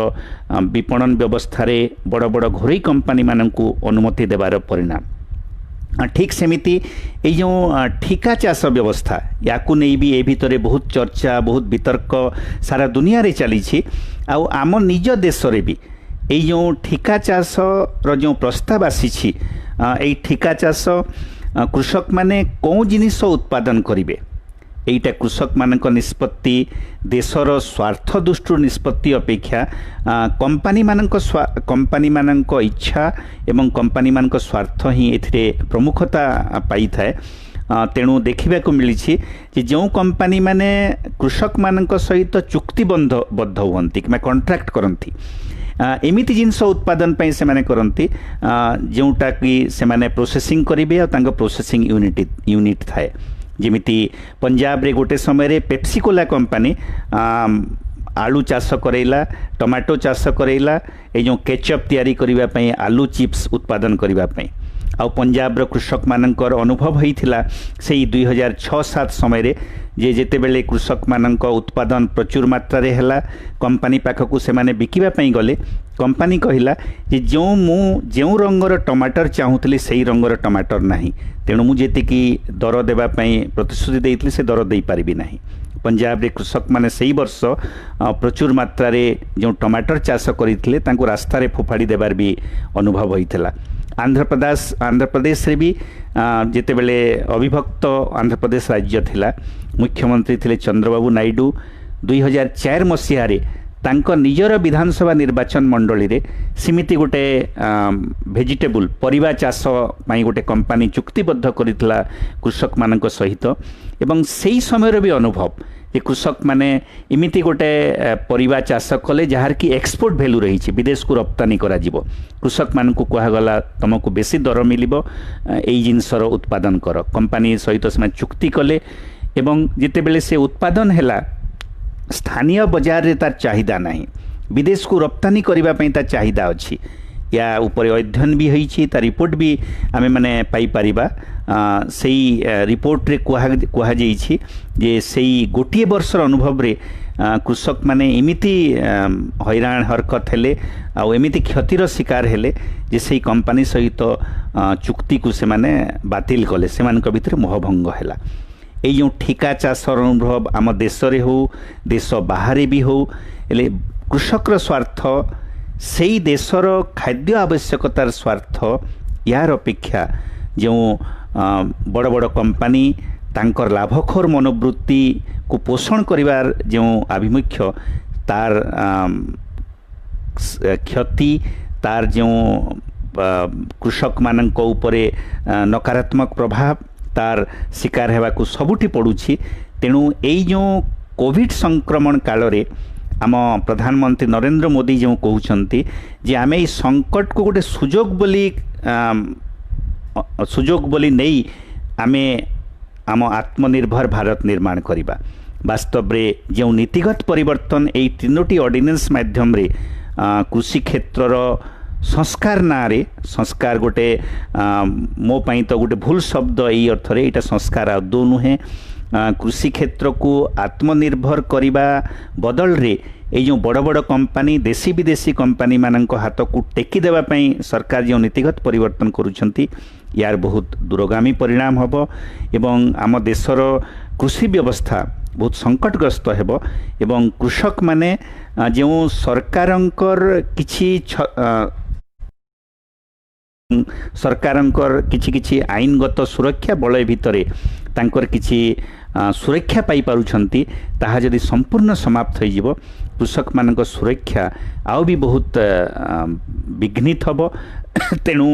S1: विपणन व्यवस्था रे बड़ बड़ घरोई कंपनी मानकू अनुमति देवार परिणाम। ठीक सेमिति ये जो ठिका चाष व्यवस्था याकू नहीं भी ए भितर बहुत चर्चा बहुत वितर्क सारा दुनिया रे चली आउ आम निज देश रे भी ये जो ठिका चाष रो जो प्रस्ताव आसी ठिका चाष कृषक माने कौ जिनिस उत्पादन करिवे एटा कृषक मानक निष्पत्ति देशर स्वार्थ दृष्टि निष्पत्ति अपेक्षा कंपनी मानक इच्छा एवं कंपनी मानक स्वार्थ ही एथिरे प्रमुखता पाई थाए। तेणु देखा मिली कि जो कंपनी माने कृषक मानक सहित चुक्तिबद्ध हुअन्ति कि कॉन्ट्रैक्ट करती एमिति जिनस उत्पादन पे से माने करती जोटा कि से माने प्रोसेसिंग करेंगे और प्रोसेसिंग यूनिट थाए जमिति पंजाब रे गोटे समय रे पेप्सिकोला कंपनी आलू चाष करेला टमाटो चाष करेला ए जो केचप तैयारी करिबा पई आलू चिप्स उत्पादन करिबा पई आ पंजाब रो कृषक मानकर अनुभव होइथिला सेही 2006-07 समय रे जे जेते बेले कृषक मानक उत्पादन प्रचुर मात्रा रे हैला कंपनी पाखकु से माने बिकिबा पई गले कंपनी कहिला जे जो रंगर टमाटर चाहूतली सेही रंगर टमाटर नाही तेणु मु जेतिकी दर देबा पई प्रतिश्रुति देइतली से दर देई पारिबि नाही। पंजाब रे कृषक माने सेही वर्ष प्रचुर मात्रा रे जो टमाटर चाष करितले तांको रास्ता रे फोफाड़ी देबार भी अनुभव होइतला। आंध्र प्रदेश रे भी जेते बेले अविभक्त आंध्र प्रदेश राज्य थिला मुख्यमंत्री थिले चंद्रबाबू नायडू 2004 मसीह रे तांको निजर विधानसभा निर्वाचन मंडली रे सिमिति गोटे भेजिटेबल परिवा चाष पई गोटे कंपनी चुक्तिबद्ध करितला कृषक मानक सहित एवं सेही समय भी अनुभव जे कृषक माने इमिति गोटे परिवा चाष कले जहार की एक्सपोर्ट वैल्यू रही विदेश को रप्तानी करा जिवो कृषक मान को कहगला तुमको बेसी दर मिलिबो एई जिनसर उत्पादन कर कंपनी सहित से चुक्ति कले एवं जिते बेले से उत्पादन हैला स्थानीय बाजार रे तार चाहिदा नहीं विदेश को रप्तानी करबा पई तार चाहिदा अछि या ऊपर अध्ययन भी होइछि ता रिपोर्ट भी आमे माने पाई परिबा सेही रिपोर्ट रे कहा जाइछि जे सेही गोटिए वर्षर अनुभव रे कृषक माने एमिति हैरान हरकत हेले आ एमिति क्षतिर शिकार हेले जे सेही कंपनी सहित चुक्ति को से माने बातिल कले से मानक भितर मोहभंग हैला। ए जो ठिका चाषर अनुभव आम देश रे हो देश बाहर भी हो एले कृषक स्वार्थ सेही देशर खाद्य आवश्यकतार स्वार्थ यार अपेक्षा जो बड़ बड़ कंपनी तांकर लाभखोर मनोवृत्ति को पोषण करिवार जो आभिमुख्य तार क्षति तार जो कृषक मानक उपरे नकारात्मक प्रभाव तार शिकार हेबा को सबुठी पड़ुछि। तेणु एई जो कोविड संक्रमण काल रे आम प्रधानमंत्री नरेंद्र मोदी जो कहउछंती जे आमे ई संकट को गोटे सुजोग बोली नहीं आमे आम आत्मनिर्भर भारत निर्माण करिबा। वास्तव रे जो नीतिगत परिवर्तन एई तीनोटी ऑर्डिनेंस माध्यम रे कृषि क्षेत्रर संस्कार ना रे संस्कार गोटे मो पाई तो गोटे भूल शब्द यही अर्थ रे एटा संस्कार आदौ नुहे कृषि क्षेत्र को आत्मनिर्भर करिबा बदल रे ए जो बड़ बड़ कंपनी देशी विदेशी कंपनी मानक हाथ को टेकी देबा पई सरकार जो नीतिगत परिवर्तन करूछंती यार बहुत दूरगामी परिणाम हबो एवं आम देशर कृषि व्यवस्था बहुत संकटग्रस्त हेबो एवं कृषक माने जो सरकारंकर किछि सरकारंकर किछि आईनगत सुरक्षा बलय भितरे तांकर किछि सुरक्षा पाई पारुछंती ताहा जदि संपूर्ण समाप्त होई जिवो कृषक मानक सुरक्षा आउ भी बहुत विघ्नित हबो। तेणु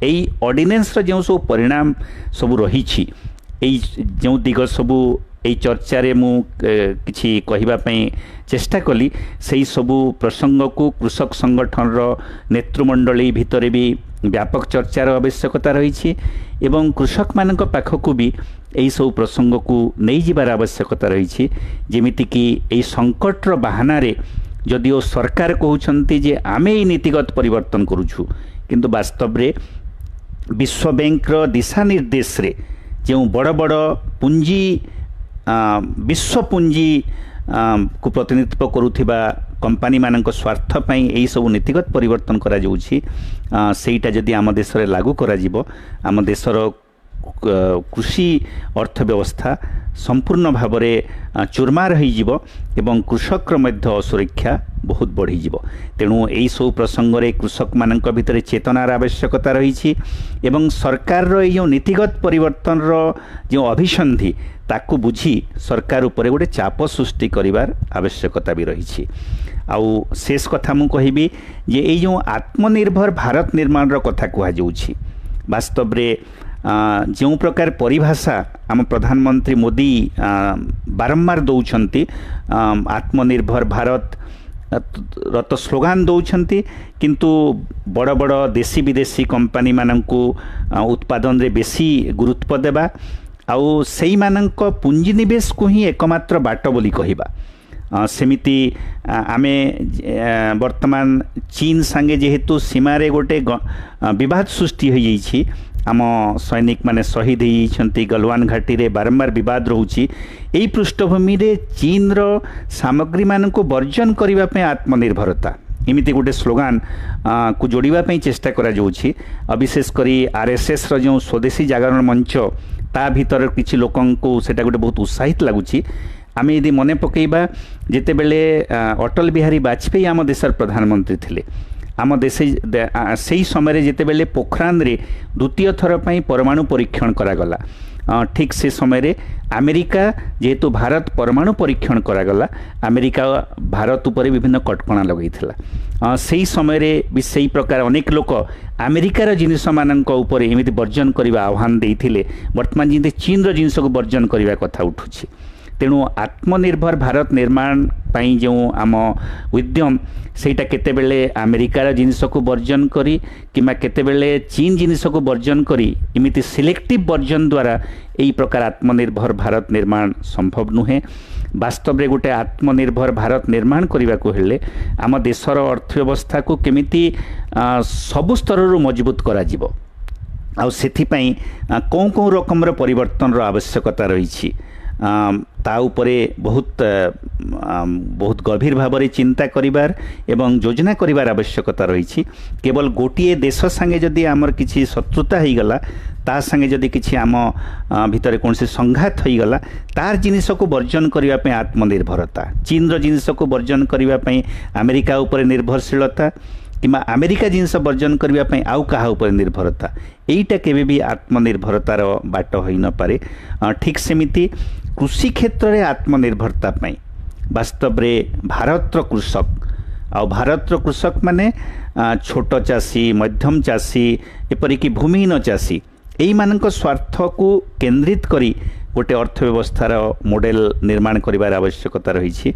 S1: एई ऑर्डिनेंस जो सब परिणाम सब रही जो दिग सबू এই চর্চাରେ ମୁଁ କିଛି କହିବା ପାଇଁ ଚେଷ୍ଟା କଲି ସେହି ସବୁ ପ୍ରସଙ୍ଗକୁ କୃଷକ ସଂଗଠନର ନେତୃମଣ୍ଡଳୀ ଭିତରେ ବି ବ୍ୟାପକ ଚର୍ଚ୍ଚାର ଆବଶ୍ୟକତା ରହିଛି ଏବଂ କୃଷକମାନଙ୍କ ପାଖକୁ ବି ଏହି ସବୁ ପ୍ରସଙ୍ଗକୁ ନେଇଯିବାର ଆବଶ୍ୟକତା ରହିଛି। ଯେମିତିକି ଏହି ସଙ୍କଟର ବାହାନାରେ ଯଦିଓ ସରକାର କହୁଛନ୍ତି ଯେ ଆମେ ଏହି ନୀତିଗତ ପରିବର୍ତ୍ତନ କରୁଛୁ କିନ୍ତୁ ବାସ୍ତବରେ ବିଶ୍ୱ ବ୍ୟାଙ୍କର ଦିଶା ନିର୍ଦ୍ଦେଶରେ ଯେଉଁ ବଡ଼ ବଡ଼ ପୁଞ୍ଜି विश्व पुंजी को प्रतिनिधित्व करुथिबा कंपनी मानक स्वार्थ पई एई सब नीतिगत परिवर्तन करा जाउछि सेईटा जदि आम देश रे लागू करा जिवो आम देशर कृषि अर्थव्यवस्था संपूर्ण भाव चूरमार हो एवं कृषक मध्य असुरक्षा बहुत बढ़ी तेणु यही सब प्रसंग में कृषक मान भितर चेतनार आवश्यकता रही एवं सरकार जो नीतिगत परिवर्तन जो अभिसंधि ताकू बुझी सरकार उपरे गोटे चाप सृष्टि करिवार आवश्यकता भी रही आउ शेष कथा मु कहिबी जे ये जो आत्मनिर्भर भारत निर्माण रो कथा कहा जाउछि वास्तव रे जो प्रकार परिभाषा आम प्रधानमंत्री मोदी बारंबार दौरान आत्मनिर्भर भारत रत स्लोगान दौरान किंतु बड़ बड़ देशी विदेशी कंपनी मानंकु उत्पादन रे बेसी गुरुत्व देबा आउ सेई मानंक पुंजीनिवेश को ही एकमात्र बाट बोली कहिबा सेमिति आमे वर्तमान चीन संगे जेहेतु सीमारे गोटे विवाद सृष्टि हो जाइछि आम सैनिक माने शहीद होती गलवान घाटी रे बारंबार विवाद रोची यही पृष्ठभूमि रे चीन रो सामग्री मान को वर्जन करने पे आत्मनिर्भरता इमिति गोटे स्लोगान को जोड़िबा पे चेष्टा करा जाउछि विशेष करी आरएसएस रो जो स्वदेशी जागरण मंच ता भीतर किछि लोकन को सेटा गोटे बहुत उत्साहित लगुछि आम यदि मने पकेबा जेते बेले अटल बिहारी वाजपेयी आम देशर प्रधानमंत्री थिले आम देश से समय जेते बेले पोखरान रे द्वितीय थर पर परमाणु परीक्षण करागला ठीक से समय अमेरिका जेहेतु भारत परमाणु परीक्षण करागला अमेरिका भारत उपर विभिन्न कटकणा लगेइथिला से समय भी से प्रकार अनेक लोक अमेरिकार जिनिस मानक उपर एमिति वर्जन करने आह्वान देइथिले वर्तमान जिते चीन रो जिनिस को वर्जन करने कथा उठुछि तेणु आत्मनिर्भर भारत निर्माण पाई जो आम उद्यम सेटा केतेबेले अमेरिकार जिनिस को वर्जन करी किमा केतेबेले चीन जिनिस को वर्जन करी इमिति सिलेक्टिव वर्जन द्वारा यही प्रकार आत्मनिर्भर भारत निर्माण संभव नुहे वास्तव रे गोटे आत्मनिर्भर भारत निर्माण करने को हेले आम देशर अर्थव्यवस्था को केमिति सबु स्तर मजबूत करा जिवो आ सेथिपई कौन कौन रकम परिवर्तन आवश्यकता रही ता उपरे बहुत बहुत गभीर भाव में चिंता करिवार एवं योजना करिवार आवश्यकता रही केवल गोटे देश संगे जदि आमर किसी शत्रुता हो गला ता संगे जदि किसी आम भितर कौन से संघात हो गला तार जिनिस को वर्जन करने पे आत्मनिर्भरता चीन रो जिनिस को वर्जन करने पे अमेरिका उपर निर्भरशीलता किमा अमेरिका जिनिस वर्जन करने आउ कहा उपर निर्भरता यहीटा केबे भी आत्मनिर्भरतार बाट हो न पारे ठीक सेमिति कृषि क्षेत्र में आत्मनिर्भरता पाई वास्तव रे भारत कृषक आ भारत कृषक माने छोट चाषी मध्यम चाषी एपरिकी भूमिहीन चाषी यही मानक स्वार्थ को केंद्रित करी गोटे अर्थव्यवस्थार मॉडल निर्माण करिवार आवश्यकता रही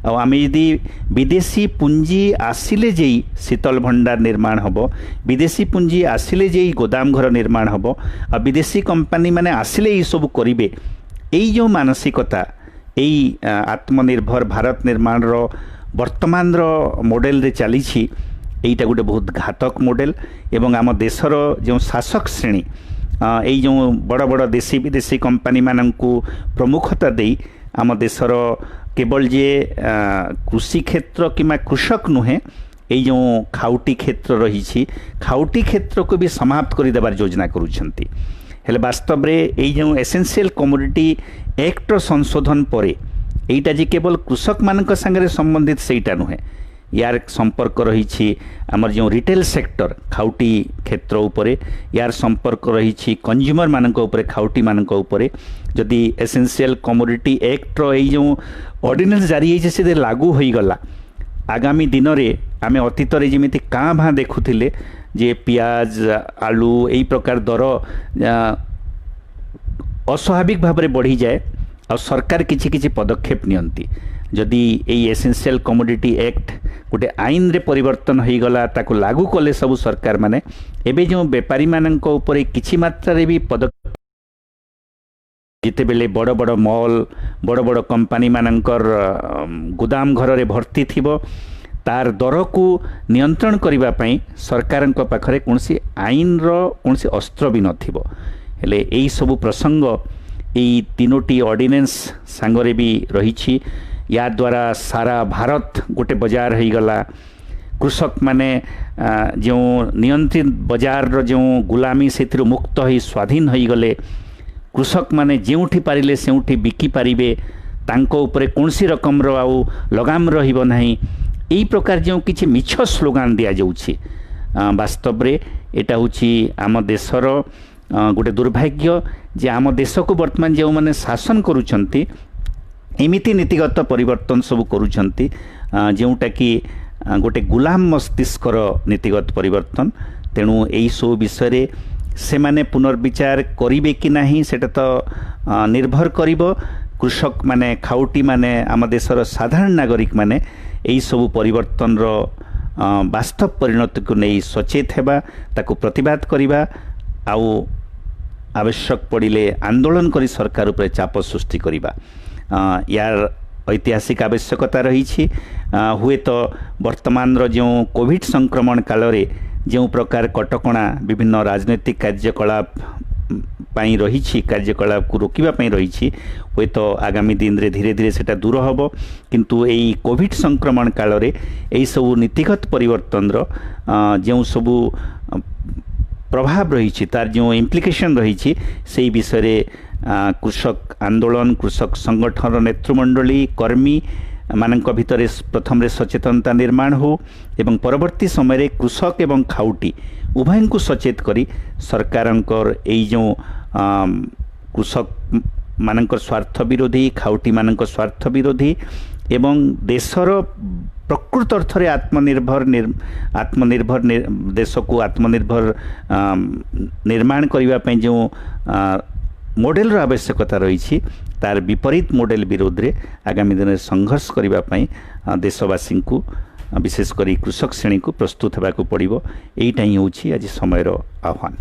S1: आम यदि विदेशी पुंजी आसिले जेई शीतल भंडार निर्माण हबो विदेशी पुंजी आसिले जेई गोदाम घर निर्माण हबो आ विदेशी कंपनी माने आसिले ये सब करिवे यही जो मानसिकता यही आत्मनिर्भर भारत निर्माण रो वर्तमान रो मॉडल रे चली यहीटा गोटे बहुत घातक मॉडल एवं आम देशर जो शासक श्रेणी यही जो बड़ बड़ देशी विदेशी कंपनी मानंकु प्रमुखता दे आम देशर केवल जे कृषि क्षेत्र किमा कृषक नुहे यही जो खाउटी क्षेत्र रही खाउटी क्षेत्र को भी समाप्त कर देवार योजना करुछंती हेले वास्तव रे यही जो एसेंशियल कमोडिटी एक्ट संशोधन पर यहीटा जे केवल कृषक मानक संगे संबंधित सेटा नुहे यार संपर्क रही आमर जो रिटेल सेक्टर खाउटी क्षेत्र उपरे यार संपर्क रही कंज्यूमर मानक उपरे खाउटी मानक उपरे जदि एसेंशियल कमोडिटी एक्ट यही जो ऑर्डिनेंस जारी है से लागू हो गला आगामी दिन में आम अतीत जमी काँ भाँ देखुले जे पियाज आलू यही प्रकार दर अस्वाभाविक भाव में बढ़ी जाए और सरकार किछि किछि पदक्षेप नियंती जदि यही एसेंशियल कमोडिटी एक्ट गोटे आईन रे परिवर्तन हो गला ताको लागू कले सब सरकार माने एबे जो बेपारी मानक ऊपर किछि मात्रा रे भी पदक्षेप जिते बेले बड़ बड़ मॉल बड़ बड़ कंपनी मानकर गोदाम घर रे भर्ती थिबो तार दर को नियंत्रण करबा पई सरकार पाखरे कोनसी आईन रो कोनसी अस्त्र भी नथिबो हेले एई सब प्रसंग यही तीनोटी ऑर्डिनेंस सांगरे भी रही या द्वारा सारा भारत गोटे बाजार हो गला कृषक माने जो नियंत्रित बजार जो गुलामी से मुक्त हो स्वाधीन हो गले कृषक माने जोठी पारिले सेउठी बिकी पारिबे तांको उपरे कौनसी रकम रो आउ लगाम रहिबो नाही एई प्रकार जो किछि मिछ स्लोगान दिया जाउछि वास्तव रे एटा होछि आम देशर गोटे दुर्भाग्य जे आम देश को वर्तमान जो माने शासन करूछंती एमिति नीतिगत परिवर्तन सब करूछंती जोटा कि गोटे गुलाम मस्तिष्कर नीतिगत परिवर्तन तेणु यही सब विषय से माने पुनर्विचार करिवे कि नहीं सेटा तो निर्भर करिवो कृषक माने खाउटी माने आम देशर साधारण नागरिक माने यही सब परिवर्तन रो वास्तव परिणति को नहीं सचेत हेबा ताकू प्रतिवाद करिबा आउ आवश्यक पड़िले आंदोलन करी सरकार उपरे चाप सृष्टि करिबा यार ऐतिहासिक आवश्यकता रही हुए तो वर्तमान रो जो कोविड संक्रमण काल रे जो प्रकार कटकणा विभिन्न राजनैतिक कार्यकलाप पाई रही कार्यकलाप को रोकिबा पाई रही हुए तो आगामी दिन रे धीरे धीरे सेटा दूर होबो किंतु एई कोविड संक्रमण काल रे एई सब नीतिगत परिवर्तन रो जो सब प्रभाव रही तार जो इम्प्लिकेशन रही से विषय रे कृषक आंदोलन कृषक संगठन नेतृमंडली कर्मी मानक भितर प्रथम रे सचेतनता निर्माण हो एवं परवर्ती समय रे कृषक एवं खाउटी उभय को सचेत करी सरकारंकर एई जो कृषक मानक स्वार्थ विरोधी खाउटी मानक स्वार्थ विरोधी एवं देशर प्रकृत अर्थ रे आत्मनिर्भर देश को आत्मनिर्भर निर्माण करने पे जो मॉडल रो आवश्यकता रही तार विपरीत मॉडल विरोध रे आगामी दिन में संघर्ष करने देशवासी को विशेषकर कृषक श्रेणी को प्रस्तुत होगा पड़ो यहीटा ही हूँ आज समय आह्वान।